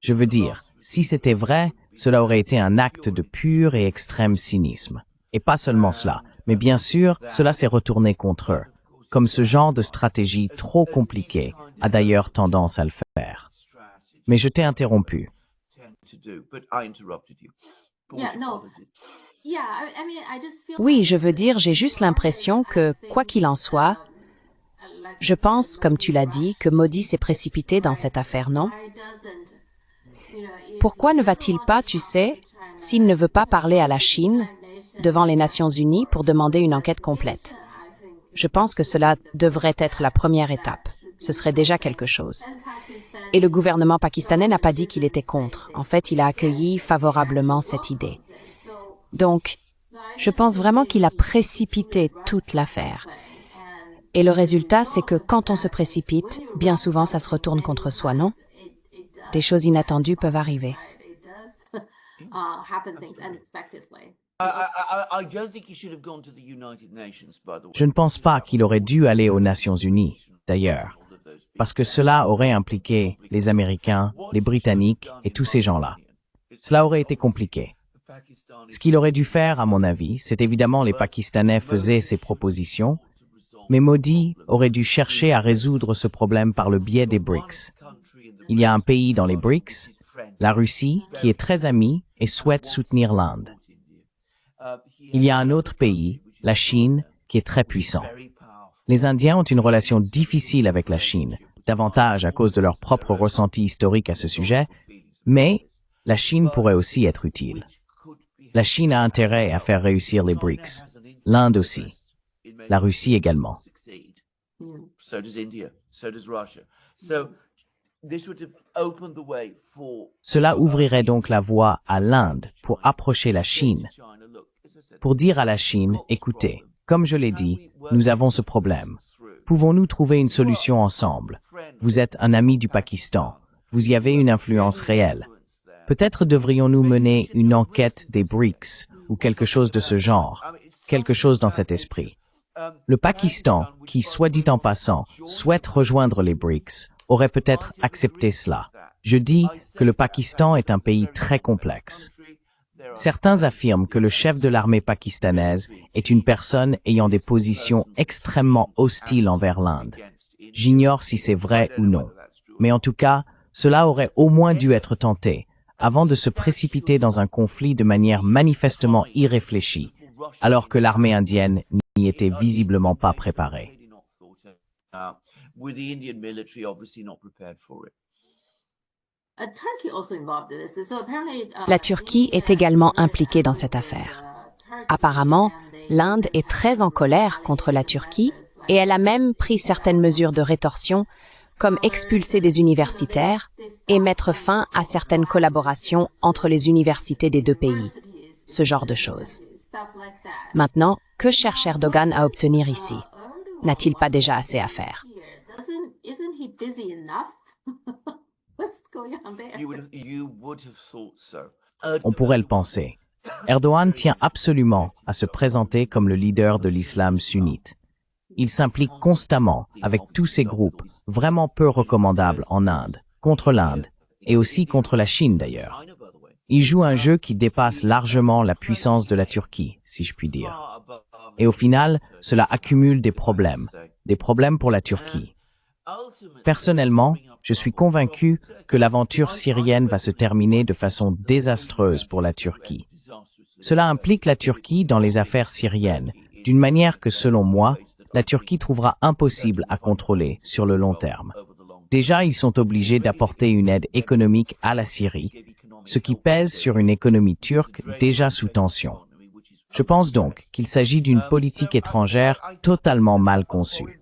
Je veux dire, si c'était vrai, cela aurait été un acte de pur et extrême cynisme. Et pas seulement cela, mais bien sûr, cela s'est retourné contre eux. Comme ce genre de stratégie trop compliquée a d'ailleurs tendance à le faire. Mais je t'ai interrompu. Oui, je veux dire, j'ai juste l'impression que, quoi qu'il en soit, je pense, comme tu l'as dit, que Modi s'est précipité dans cette affaire, non? Pourquoi ne va-t-il pas, tu sais, s'il ne veut pas parler à la Chine, devant les Nations Unies pour demander une enquête complète? Je pense que cela devrait être la première étape. Ce serait déjà quelque chose. Et le gouvernement pakistanais n'a pas dit qu'il était contre. En fait, il a accueilli favorablement cette idée. Donc, je pense vraiment qu'il a précipité toute l'affaire. Et le résultat, c'est que quand on se précipite, bien souvent, ça se retourne contre soi, non? Des choses inattendues peuvent arriver. Je ne pense pas qu'il aurait dû aller aux Nations Unies, d'ailleurs, parce que cela aurait impliqué les Américains, les Britanniques et tous ces gens-là. Cela aurait été compliqué. Ce qu'il aurait dû faire, à mon avis, c'est évidemment les Pakistanais faisaient ces propositions, mais Modi aurait dû chercher à résoudre ce problème par le biais des BRICS. Il y a un pays dans les BRICS, la Russie, qui est très amie et souhaite soutenir l'Inde. Il y a un autre pays, la Chine, qui est très puissant. Les Indiens ont une relation difficile avec la Chine, davantage à cause de leur propre ressenti historique à ce sujet, mais la Chine pourrait aussi être utile. La Chine a intérêt à faire réussir les BRICS, l'Inde aussi, la Russie également. Cela ouvrirait donc la voie à l'Inde pour approcher la Chine, pour dire à la Chine, écoutez, comme je l'ai dit, nous avons ce problème. Pouvons-nous trouver une solution ensemble? Vous êtes un ami du Pakistan, vous y avez une influence réelle. Peut-être devrions-nous mener une enquête des BRICS ou quelque chose de ce genre, quelque chose dans cet esprit. Le Pakistan, qui, soit dit en passant, souhaite rejoindre les BRICS, aurait peut-être accepté cela. Je dis que le Pakistan est un pays très complexe. Certains affirment que le chef de l'armée pakistanaise est une personne ayant des positions extrêmement hostiles envers l'Inde. J'ignore si c'est vrai ou non. Mais en tout cas, cela aurait au moins dû être tenté, avant de se précipiter dans un conflit de manière manifestement irréfléchie, alors que l'armée indienne n'y était visiblement pas préparée. La Turquie est également impliquée dans cette affaire. Apparemment, l'Inde est très en colère contre la Turquie et elle a même pris certaines mesures de rétorsion, comme expulser des universitaires et mettre fin à certaines collaborations entre les universités des deux pays. Ce genre de choses. Maintenant, que cherche Erdogan à obtenir ici? N'a-t-il pas déjà assez à faire? On pourrait le penser. Erdogan tient absolument à se présenter comme le leader de l'islam sunnite. Il s'implique constamment avec tous ces groupes, vraiment peu recommandables en Inde, contre l'Inde, et aussi contre la Chine d'ailleurs. Il joue un jeu qui dépasse largement la puissance de la Turquie, si je puis dire. Et au final, cela accumule des problèmes pour la Turquie. Personnellement, Je suis convaincu que l'aventure syrienne va se terminer de façon désastreuse pour la Turquie. Cela implique la Turquie dans les affaires syriennes, d'une manière que, selon moi, la Turquie trouvera impossible à contrôler sur le long terme. Déjà, ils sont obligés d'apporter une aide économique à la Syrie, ce qui pèse sur une économie turque déjà sous tension. Je pense donc qu'il s'agit d'une politique étrangère totalement mal conçue.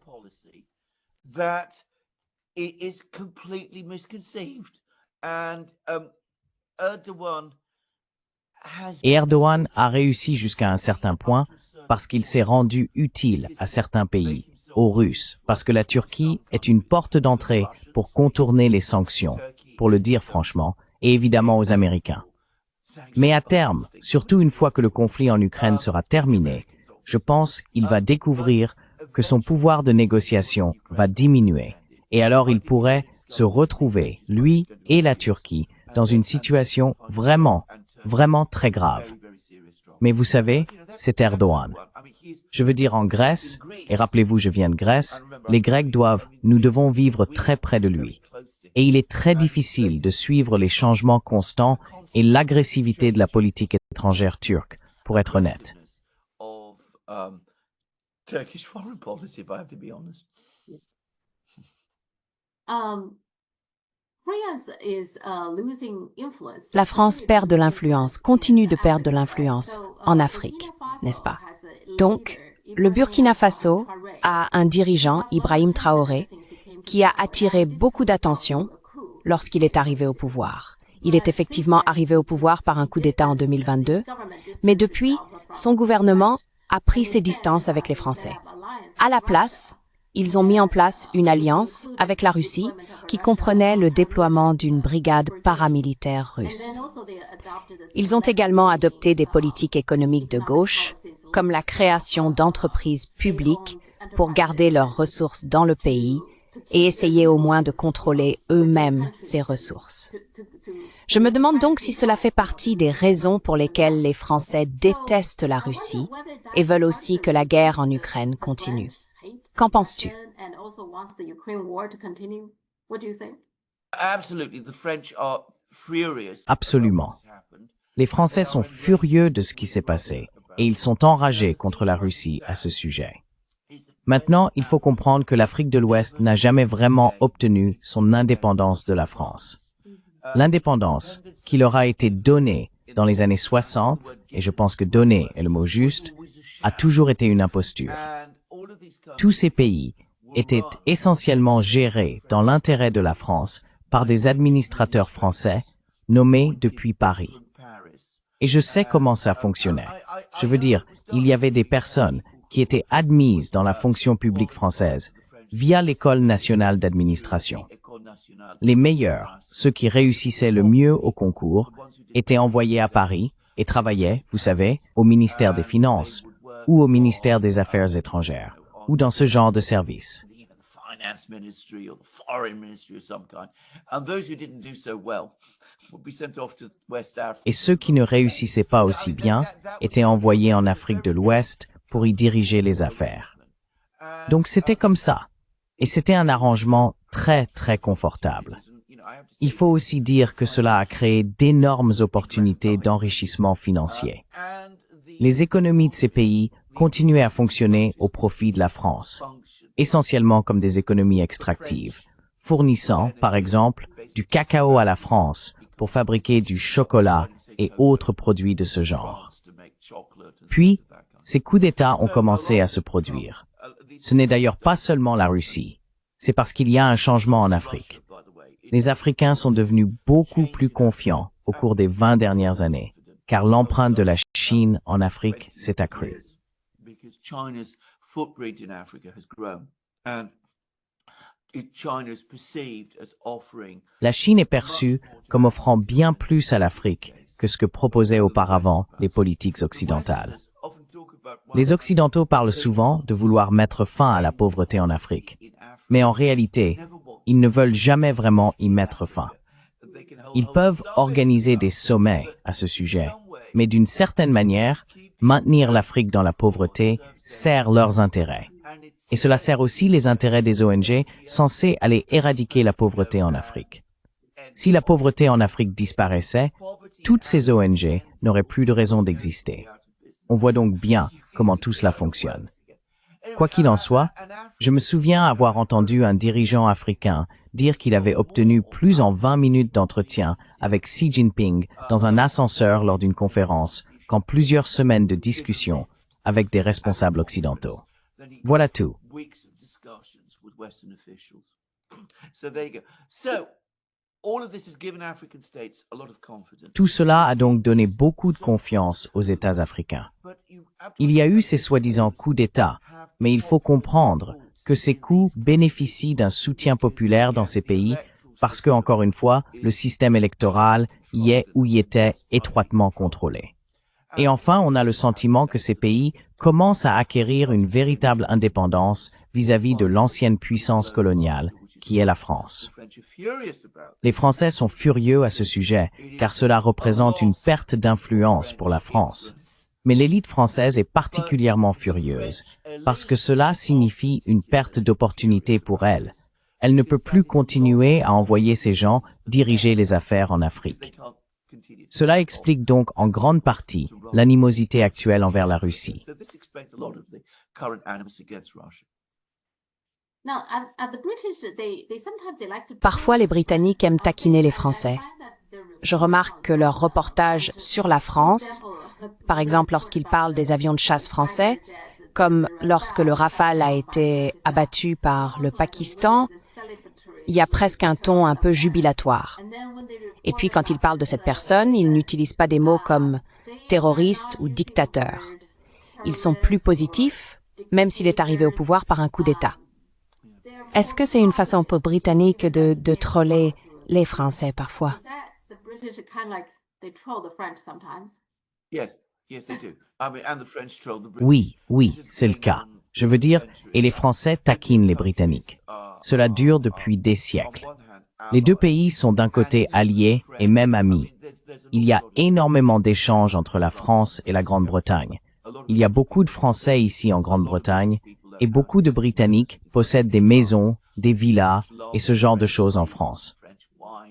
Et Erdogan a réussi jusqu'à un certain point parce qu'il s'est rendu utile à certains pays, aux Russes, parce que la Turquie est une porte d'entrée pour contourner les sanctions, pour le dire franchement, et évidemment aux Américains. Mais à terme, surtout une fois que le conflit en Ukraine sera terminé, je pense qu'il va découvrir que son pouvoir de négociation va diminuer, et alors il pourrait se retrouver, lui et la Turquie, dans une situation vraiment très grave. Mais vous savez, c'est Erdogan. Je veux dire en Grèce, et rappelez-vous, je viens de Grèce, les Grecs nous devons vivre très près de lui. Et il est très difficile de suivre les changements constants et l'agressivité de la politique étrangère turque, pour être honnête. La France perd de l'influence, continue de perdre de l'influence en Afrique, n'est-ce pas? Donc, le Burkina Faso a un dirigeant, Ibrahim Traoré, qui a attiré beaucoup d'attention lorsqu'il est arrivé au pouvoir. Il est effectivement arrivé au pouvoir par un coup d'État en 2022, mais depuis, son gouvernement a pris ses distances avec les Français. À la place, ils ont mis en place une alliance avec la Russie qui comprenait le déploiement d'une brigade paramilitaire russe. Ils ont également adopté des politiques économiques de gauche, comme la création d'entreprises publiques pour garder leurs ressources dans le pays et essayer au moins de contrôler eux-mêmes ces ressources. Je me demande donc si cela fait partie des raisons pour lesquelles les Français détestent la Russie et veulent aussi que la guerre en Ukraine continue. Qu'en penses-tu? Absolument. Les Français sont furieux de ce qui s'est passé et ils sont enragés contre la Russie à ce sujet. Maintenant, il faut comprendre que l'Afrique de l'Ouest n'a jamais vraiment obtenu son indépendance de la France. L'indépendance qui leur a été donnée dans les années 60, et je pense que donner est le mot juste, a toujours été une imposture. Tous ces pays étaient essentiellement gérés dans l'intérêt de la France par des administrateurs français nommés depuis Paris. Et je sais comment ça fonctionnait. Je veux dire, il y avait des personnes qui étaient admises dans la fonction publique française via l'École nationale d'administration. Les meilleurs, ceux qui réussissaient le mieux au concours, étaient envoyés à Paris et travaillaient, vous savez, au ministère des Finances ou au ministère des Affaires étrangères, ou dans ce genre de service. Et ceux qui ne réussissaient pas aussi bien étaient envoyés en Afrique de l'Ouest pour y diriger les affaires. Donc c'était comme ça. Et c'était un arrangement très confortable. Il faut aussi dire que cela a créé d'énormes opportunités d'enrichissement financier. Les économies de ces pays continuaient à fonctionner au profit de la France, essentiellement comme des économies extractives, fournissant, par exemple, du cacao à la France pour fabriquer du chocolat et autres produits de ce genre. Puis, ces coups d'État ont commencé à se produire. Ce n'est d'ailleurs pas seulement la Russie, c'est parce qu'il y a un changement en Afrique. Les Africains sont devenus beaucoup plus confiants au cours des 20 dernières années, car l'empreinte de la Chine en Afrique s'est accrue. La Chine est perçue comme offrant bien plus à l'Afrique que ce que proposaient auparavant les politiques occidentales. Les Occidentaux parlent souvent de vouloir mettre fin à la pauvreté en Afrique, mais en réalité, ils ne veulent jamais vraiment y mettre fin. Ils peuvent organiser des sommets à ce sujet, mais d'une certaine manière, maintenir l'Afrique dans la pauvreté sert leurs intérêts. Et cela sert aussi les intérêts des ONG censées aller éradiquer la pauvreté en Afrique. Si la pauvreté en Afrique disparaissait, toutes ces ONG n'auraient plus de raison d'exister. On voit donc bien comment tout cela fonctionne. Quoi qu'il en soit, je me souviens avoir entendu un dirigeant africain dire qu'il avait obtenu plus en 20 minutes d'entretien avec Xi Jinping dans un ascenseur lors d'une conférence qu'en plusieurs semaines de discussions avec des responsables occidentaux. Voilà tout. Tout cela a donc donné beaucoup de confiance aux États africains. Il y a eu ces soi-disant coups d'État, mais il faut comprendre que ces coups bénéficient d'un soutien populaire dans ces pays parce que, encore une fois, le système électoral y est ou y était étroitement contrôlé. Et enfin, on a le sentiment que ces pays commencent à acquérir une véritable indépendance vis-à-vis de l'ancienne puissance coloniale, qui est la France. Les Français sont furieux à ce sujet, car cela représente une perte d'influence pour la France. Mais l'élite française est particulièrement furieuse, parce que cela signifie une perte d'opportunité pour elle. Elle ne peut plus continuer à envoyer ses gens diriger les affaires en Afrique. Cela explique donc en grande partie l'animosité actuelle envers la Russie. Parfois, les Britanniques aiment taquiner les Français. Je remarque que leurs reportages sur la France, par exemple lorsqu'ils parlent des avions de chasse français, comme lorsque le Rafale a été abattu par le Pakistan, il y a presque un ton un peu jubilatoire. Et puis quand ils parlent de cette personne, ils n'utilisent pas des mots comme terroriste ou dictateur. Ils sont plus positifs, même s'il est arrivé au pouvoir par un coup d'État. Est-ce que c'est une façon pour Britanniques de troller les Français parfois? Oui, c'est le cas. Je veux dire, et les Français taquinent les Britanniques. Cela dure depuis des siècles. Les deux pays sont d'un côté alliés et même amis. Il y a énormément d'échanges entre la France et la Grande-Bretagne. Il y a beaucoup de Français ici en Grande-Bretagne et beaucoup de Britanniques possèdent des maisons, des villas et ce genre de choses en France.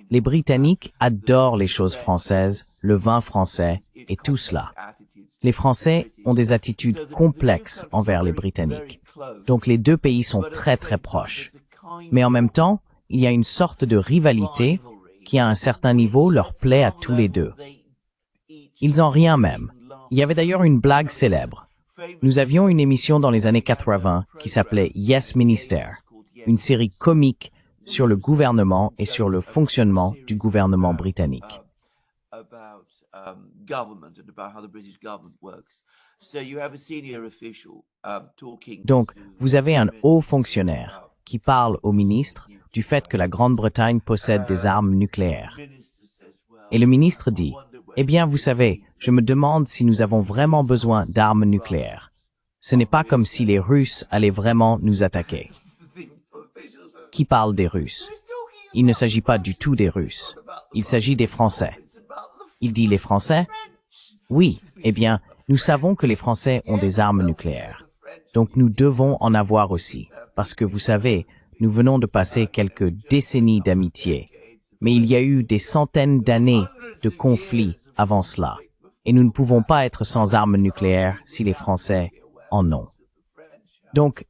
Les Britanniques adorent les choses françaises, le vin français et tout cela. Les Français ont des attitudes complexes envers les Britanniques. Donc les deux pays sont très très proches. Mais en même temps, il y a une sorte de rivalité qui à un certain niveau leur plaît à tous les deux. Ils en rient même. Il y avait d'ailleurs une blague célèbre. Nous avions une émission dans les années 80 qui s'appelait Yes Minister, une série comique sur le gouvernement et sur le fonctionnement du gouvernement britannique. Donc, vous avez un haut fonctionnaire qui parle au ministre du fait que la Grande-Bretagne possède des armes nucléaires. Et le ministre dit, « Eh bien, vous savez, je me demande si nous avons vraiment besoin d'armes nucléaires. Ce n'est pas comme si les Russes allaient vraiment nous attaquer. » Qui parle des Russes? Il ne s'agit pas du tout des Russes. Il s'agit des Français. Il dit les Français? Oui, eh bien, nous savons que les Français ont des armes nucléaires. Donc nous devons en avoir aussi. Parce que vous savez, nous venons de passer quelques décennies d'amitié. Mais il y a eu des centaines d'années de conflits avant cela. Et nous ne pouvons pas être sans armes nucléaires si les Français en ont. Donc,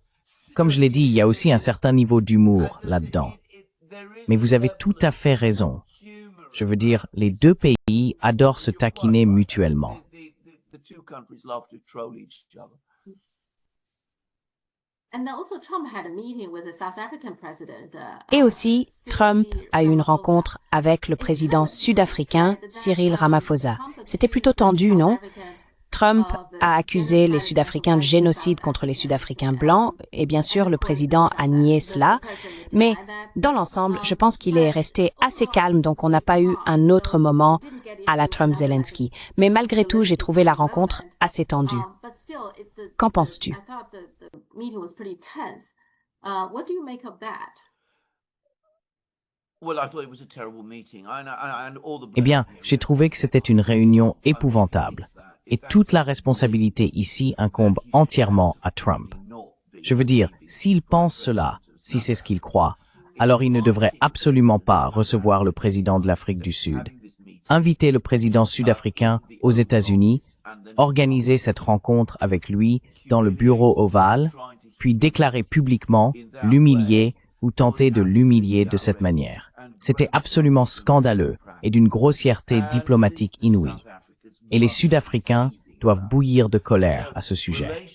comme je l'ai dit, il y a aussi un certain niveau d'humour là-dedans. Mais vous avez tout à fait raison. Je veux dire, les deux pays adorent se taquiner mutuellement. Et aussi, Trump a eu une rencontre avec le président sud-africain Cyril Ramaphosa. C'était plutôt tendu, non? Trump a accusé les Sud-Africains de génocide contre les Sud-Africains blancs, et bien sûr, le président a nié cela. Mais dans l'ensemble, je pense qu'il est resté assez calme, donc on n'a pas eu un autre moment à la Trump-Zelensky. Mais malgré tout, j'ai trouvé la rencontre assez tendue. Qu'en penses-tu? Eh bien, j'ai trouvé que c'était une réunion épouvantable. Et toute la responsabilité ici incombe entièrement à Trump. Je veux dire, s'il pense cela, si c'est ce qu'il croit, alors il ne devrait absolument pas recevoir le président de l'Afrique du Sud. Inviter le président sud-africain aux États-Unis, organiser cette rencontre avec lui dans le bureau ovale, puis déclarer publiquement, l'humilier ou tenter de l'humilier de cette manière. C'était absolument scandaleux et d'une grossièreté diplomatique inouïe. Et les Sud-Africains doivent bouillir de colère à ce sujet.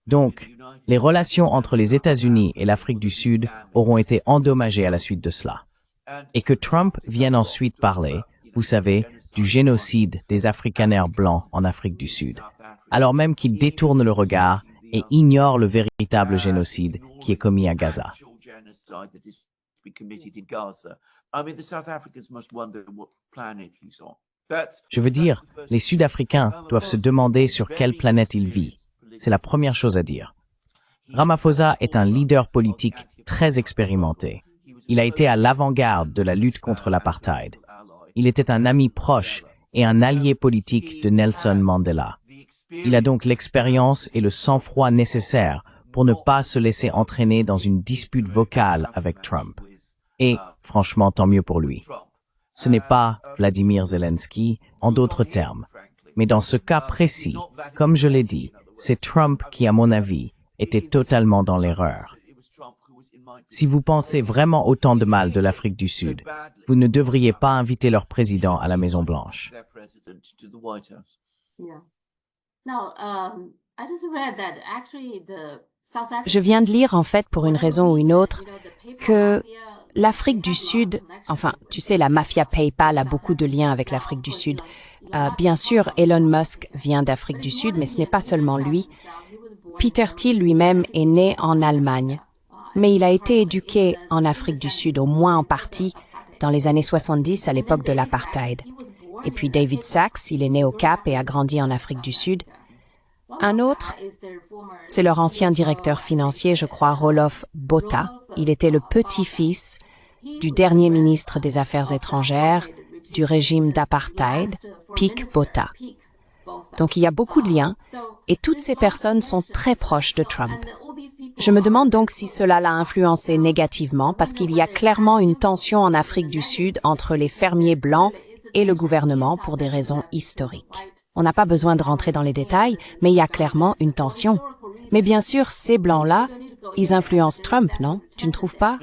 Donc, les relations entre les États-Unis et l'Afrique du Sud auront été endommagées à la suite de cela. Et que Trump vienne ensuite parler, vous savez, du génocide des Afrikaners blancs en Afrique du Sud, alors même qu'il détourne le regard et ignore le véritable génocide qui est commis à Gaza. Je veux dire, les Sud-Africains doivent se demander sur quelle planète il vit. C'est la première chose à dire. Ramaphosa est un leader politique très expérimenté. Il a été à l'avant-garde de la lutte contre l'apartheid. Il était un ami proche et un allié politique de Nelson Mandela. Il a donc l'expérience et le sang-froid nécessaires pour ne pas se laisser entraîner dans une dispute vocale avec Trump. Et, franchement, tant mieux pour lui. Ce n'est pas Vladimir Zelensky, en d'autres termes. Mais dans ce cas précis, comme je l'ai dit, c'est Trump qui, à mon avis, était totalement dans l'erreur. Si vous pensez vraiment autant de mal de l'Afrique du Sud, vous ne devriez pas inviter leur président à la Maison-Blanche. Je viens de lire, en fait, pour une raison ou une autre, que l'Afrique du Sud, enfin, tu sais, la mafia PayPal a beaucoup de liens avec l'Afrique du Sud. Bien sûr, Elon Musk vient d'Afrique du Sud, mais ce n'est pas seulement lui. Peter Thiel lui-même est né en Allemagne, mais il a été éduqué en Afrique du Sud, au moins en partie, dans les années 70, à l'époque de l'apartheid. Et puis David Sachs, il est né au Cap et a grandi en Afrique du Sud. Un autre, c'est leur ancien directeur financier, je crois, Roloff Botha. Il était le petit-fils du dernier ministre des Affaires étrangères du régime d'apartheid, Pik Botha. Donc il y a beaucoup de liens, et toutes ces personnes sont très proches de Trump. Je me demande donc si cela l'a influencé négativement, parce qu'il y a clairement une tension en Afrique du Sud entre les fermiers blancs et le gouvernement pour des raisons historiques. On n'a pas besoin de rentrer dans les détails, mais il y a clairement une tension. Mais bien sûr, ces blancs-là, ils influencent Trump, non? Tu ne trouves pas?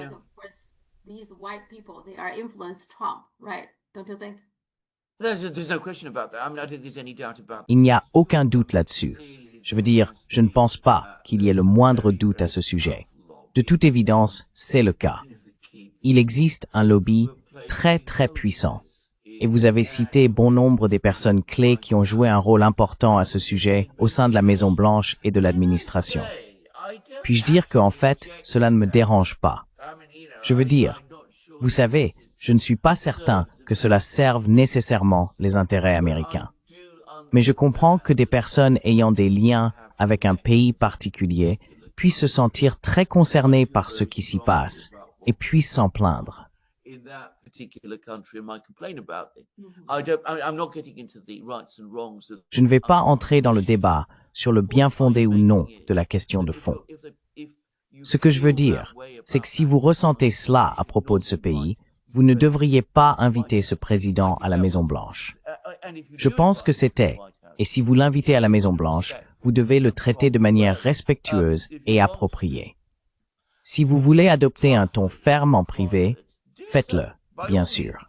Il n'y a aucun doute là-dessus. Je veux dire, je ne pense pas qu'il y ait le moindre doute à ce sujet. De toute évidence, c'est le cas. Il existe un lobby très très puissant. Et vous avez cité bon nombre des personnes clés qui ont joué un rôle important à ce sujet au sein de la Maison-Blanche et de l'administration. Puis-je dire qu'en fait, cela ne me dérange pas? Je veux dire, vous savez, je ne suis pas certain que cela serve nécessairement les intérêts américains. Mais je comprends que des personnes ayant des liens avec un pays particulier puissent se sentir très concernées par ce qui s'y passe et puissent s'en plaindre. Je ne vais pas entrer dans le débat sur le bien fondé ou non de la question de fond. Ce que je veux dire, c'est que si vous ressentez cela à propos de ce pays, vous ne devriez pas inviter ce président à la Maison-Blanche. Je pense que c'était, et si vous l'invitez à la Maison-Blanche, vous devez le traiter de manière respectueuse et appropriée. Si vous voulez adopter un ton ferme en privé, faites-le, bien sûr.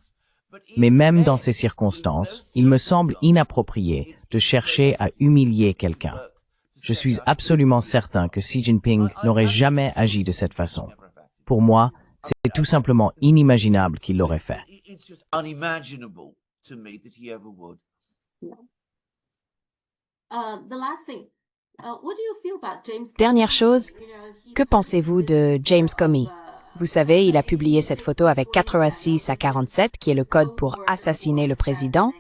Mais même dans ces circonstances, il me semble inapproprié de chercher à humilier quelqu'un. Je suis absolument certain que Xi Jinping n'aurait jamais agi de cette façon. Pour moi, c'est tout simplement inimaginable qu'il l'aurait fait. Dernière chose, que pensez-vous de James Comey? Vous savez, il a publié cette photo avec 86 à 47, qui est le code pour assassiner le président.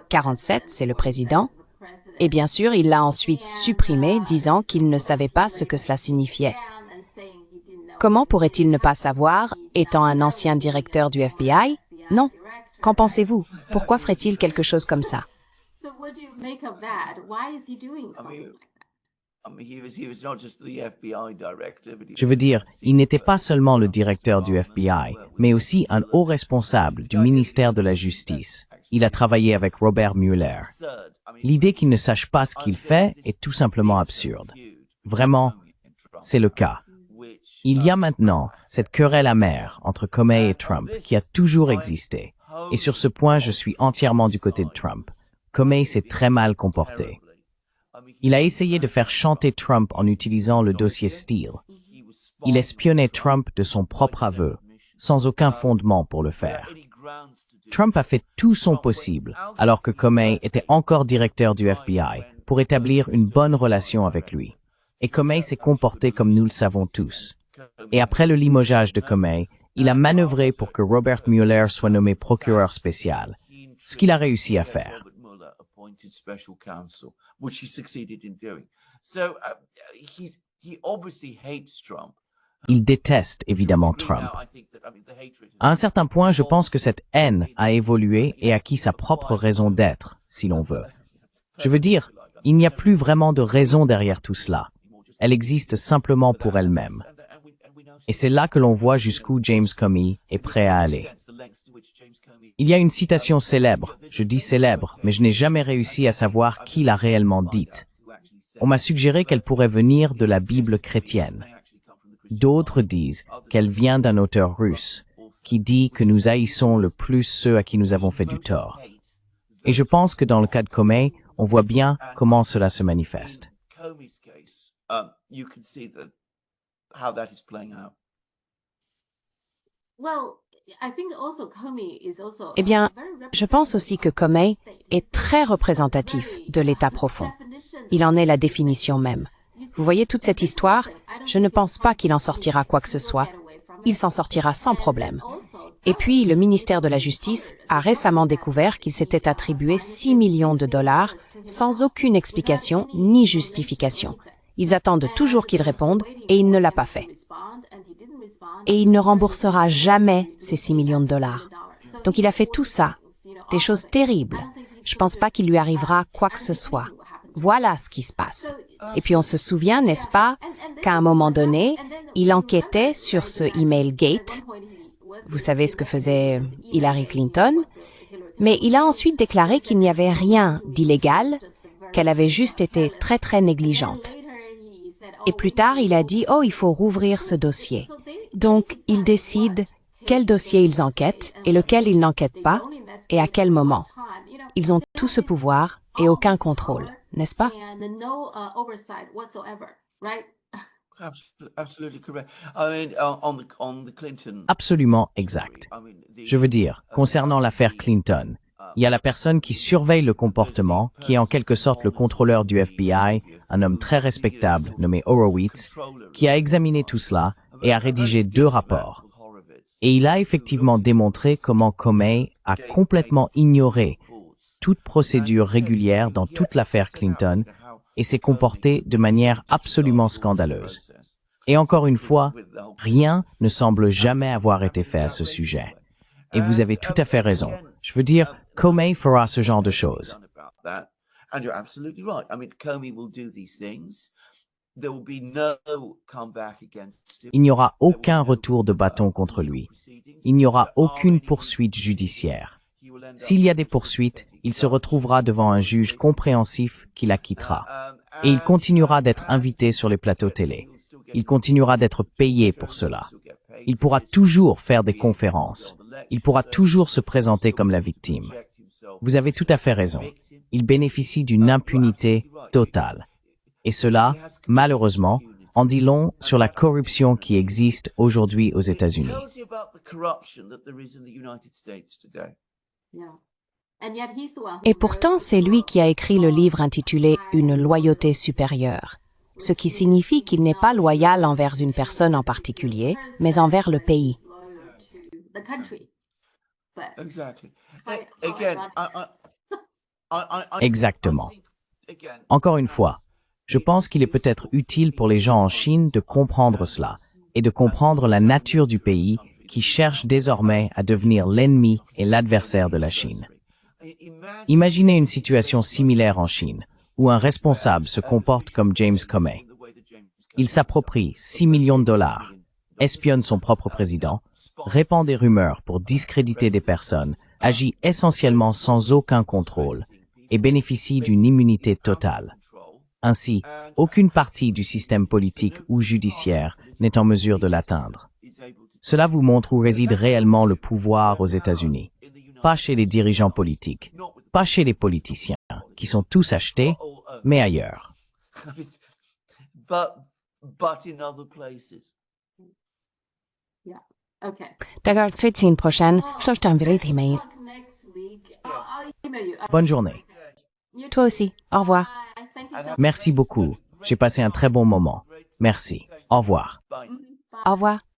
47, c'est le président. Et bien sûr, il l'a ensuite supprimé, disant qu'il ne savait pas ce que cela signifiait. Comment pourrait-il ne pas savoir, étant un ancien directeur du FBI? Non. Qu'en pensez-vous? Pourquoi ferait-il quelque chose comme ça? Je veux dire, il n'était pas seulement le directeur du FBI, mais aussi un haut responsable du ministère de la Justice. Il a travaillé avec Robert Mueller. L'idée qu'il ne sache pas ce qu'il fait est tout simplement absurde. Vraiment, c'est le cas. Il y a maintenant cette querelle amère entre Comey et Trump qui a toujours existé. Et sur ce point, je suis entièrement du côté de Trump. Comey s'est très mal comporté. Il a essayé de faire chanter Trump en utilisant le dossier Steele. Il espionnait Trump de son propre aveu, sans aucun fondement pour le faire. Trump a fait tout son possible, alors que Comey était encore directeur du FBI, pour établir une bonne relation avec lui. Et Comey s'est comporté comme nous le savons tous. Et après le limogeage de Comey, il a manœuvré pour que Robert Mueller soit nommé procureur spécial, ce qu'il a réussi à faire. Il déteste évidemment Trump. À un certain point, je pense que cette haine a évolué et acquis sa propre raison d'être, si l'on veut. Je veux dire, il n'y a plus vraiment de raison derrière tout cela. Elle existe simplement pour elle-même. Et c'est là que l'on voit jusqu'où James Comey est prêt à aller. Il y a une citation célèbre, je dis célèbre, mais je n'ai jamais réussi à savoir qui l'a réellement dite. On m'a suggéré qu'elle pourrait venir de la Bible chrétienne. D'autres disent qu'elle vient d'un auteur russe, qui dit que nous haïssons le plus ceux à qui nous avons fait du tort. Et je pense que dans le cas de Comey, on voit bien comment cela se manifeste. Eh bien, je pense aussi que Comey est très représentatif de l'État profond. Il en est la définition même. Vous voyez toute cette histoire? Je ne pense pas qu'il en sortira quoi que ce soit. Il s'en sortira sans problème. Et puis, le ministère de la Justice a récemment découvert qu'il s'était attribué 6 millions de dollars sans aucune explication ni justification. Ils attendent toujours qu'il réponde et il ne l'a pas fait. Et il ne remboursera jamais ces 6 millions de dollars. Donc il a fait tout ça, des choses terribles. Je pense pas qu'il lui arrivera quoi que ce soit. Voilà ce qui se passe. Et puis on se souvient, n'est-ce pas, qu'à un moment donné, il enquêtait sur ce email gate. Vous savez ce que faisait Hillary Clinton. Mais il a ensuite déclaré qu'il n'y avait rien d'illégal, qu'elle avait juste été très très négligente. Et plus tard, il a dit « Oh, il faut rouvrir ce dossier ». Donc, ils décident quel dossier ils enquêtent et lequel ils n'enquêtent pas, et à quel moment. Ils ont tout ce pouvoir et aucun contrôle, n'est-ce pas? Absolument exact. Je veux dire, concernant l'affaire Clinton, il y a la personne qui surveille le comportement, qui est en quelque sorte le contrôleur du FBI, un homme très respectable nommé Horowitz, qui a examiné tout cela et a rédigé 2 rapports. Et il a effectivement démontré comment Comey a complètement ignoré toute procédure régulière dans toute l'affaire Clinton et s'est comporté de manière absolument scandaleuse. Et encore une fois, rien ne semble jamais avoir été fait à ce sujet. Et vous avez tout à fait raison. Je veux dire, Comey fera ce genre de choses. Il n'y aura aucun retour de bâton contre lui. Il n'y aura aucune poursuite judiciaire. S'il y a des poursuites, il se retrouvera devant un juge compréhensif qui l'acquittera. Et il continuera d'être invité sur les plateaux télé. Il continuera d'être payé pour cela. Il pourra toujours faire des conférences. Il pourra toujours se présenter comme la victime. Vous avez tout à fait raison. Il bénéficie d'une impunité totale. Et cela, malheureusement, en dit long sur la corruption qui existe aujourd'hui aux États-Unis. Et pourtant, c'est lui qui a écrit le livre intitulé « Une loyauté supérieure », ce qui signifie qu'il n'est pas loyal envers une personne en particulier, mais envers le pays. Exactement. Encore une fois, je pense qu'il est peut-être utile pour les gens en Chine de comprendre cela et de comprendre la nature du pays qui cherche désormais à devenir l'ennemi et l'adversaire de la Chine. Imaginez une situation similaire en Chine, où un responsable se comporte comme James Comey. Il s'approprie 6 millions de dollars, espionne son propre président, répand des rumeurs pour discréditer des personnes, agit essentiellement sans aucun contrôle et bénéficie d'une immunité totale. Ainsi, aucune partie du système politique ou judiciaire n'est en mesure de l'atteindre. Cela vous montre où réside réellement le pouvoir aux États-Unis. Pas chez les dirigeants politiques, pas chez les politiciens, qui sont tous achetés, mais ailleurs. But in other places. D'accord, faites une prochaine. Je t'enverrai des mails. Bonne journée. Toi aussi. Au revoir. Merci beaucoup. J'ai passé un très bon moment. Merci. Au revoir. Bye. Au revoir.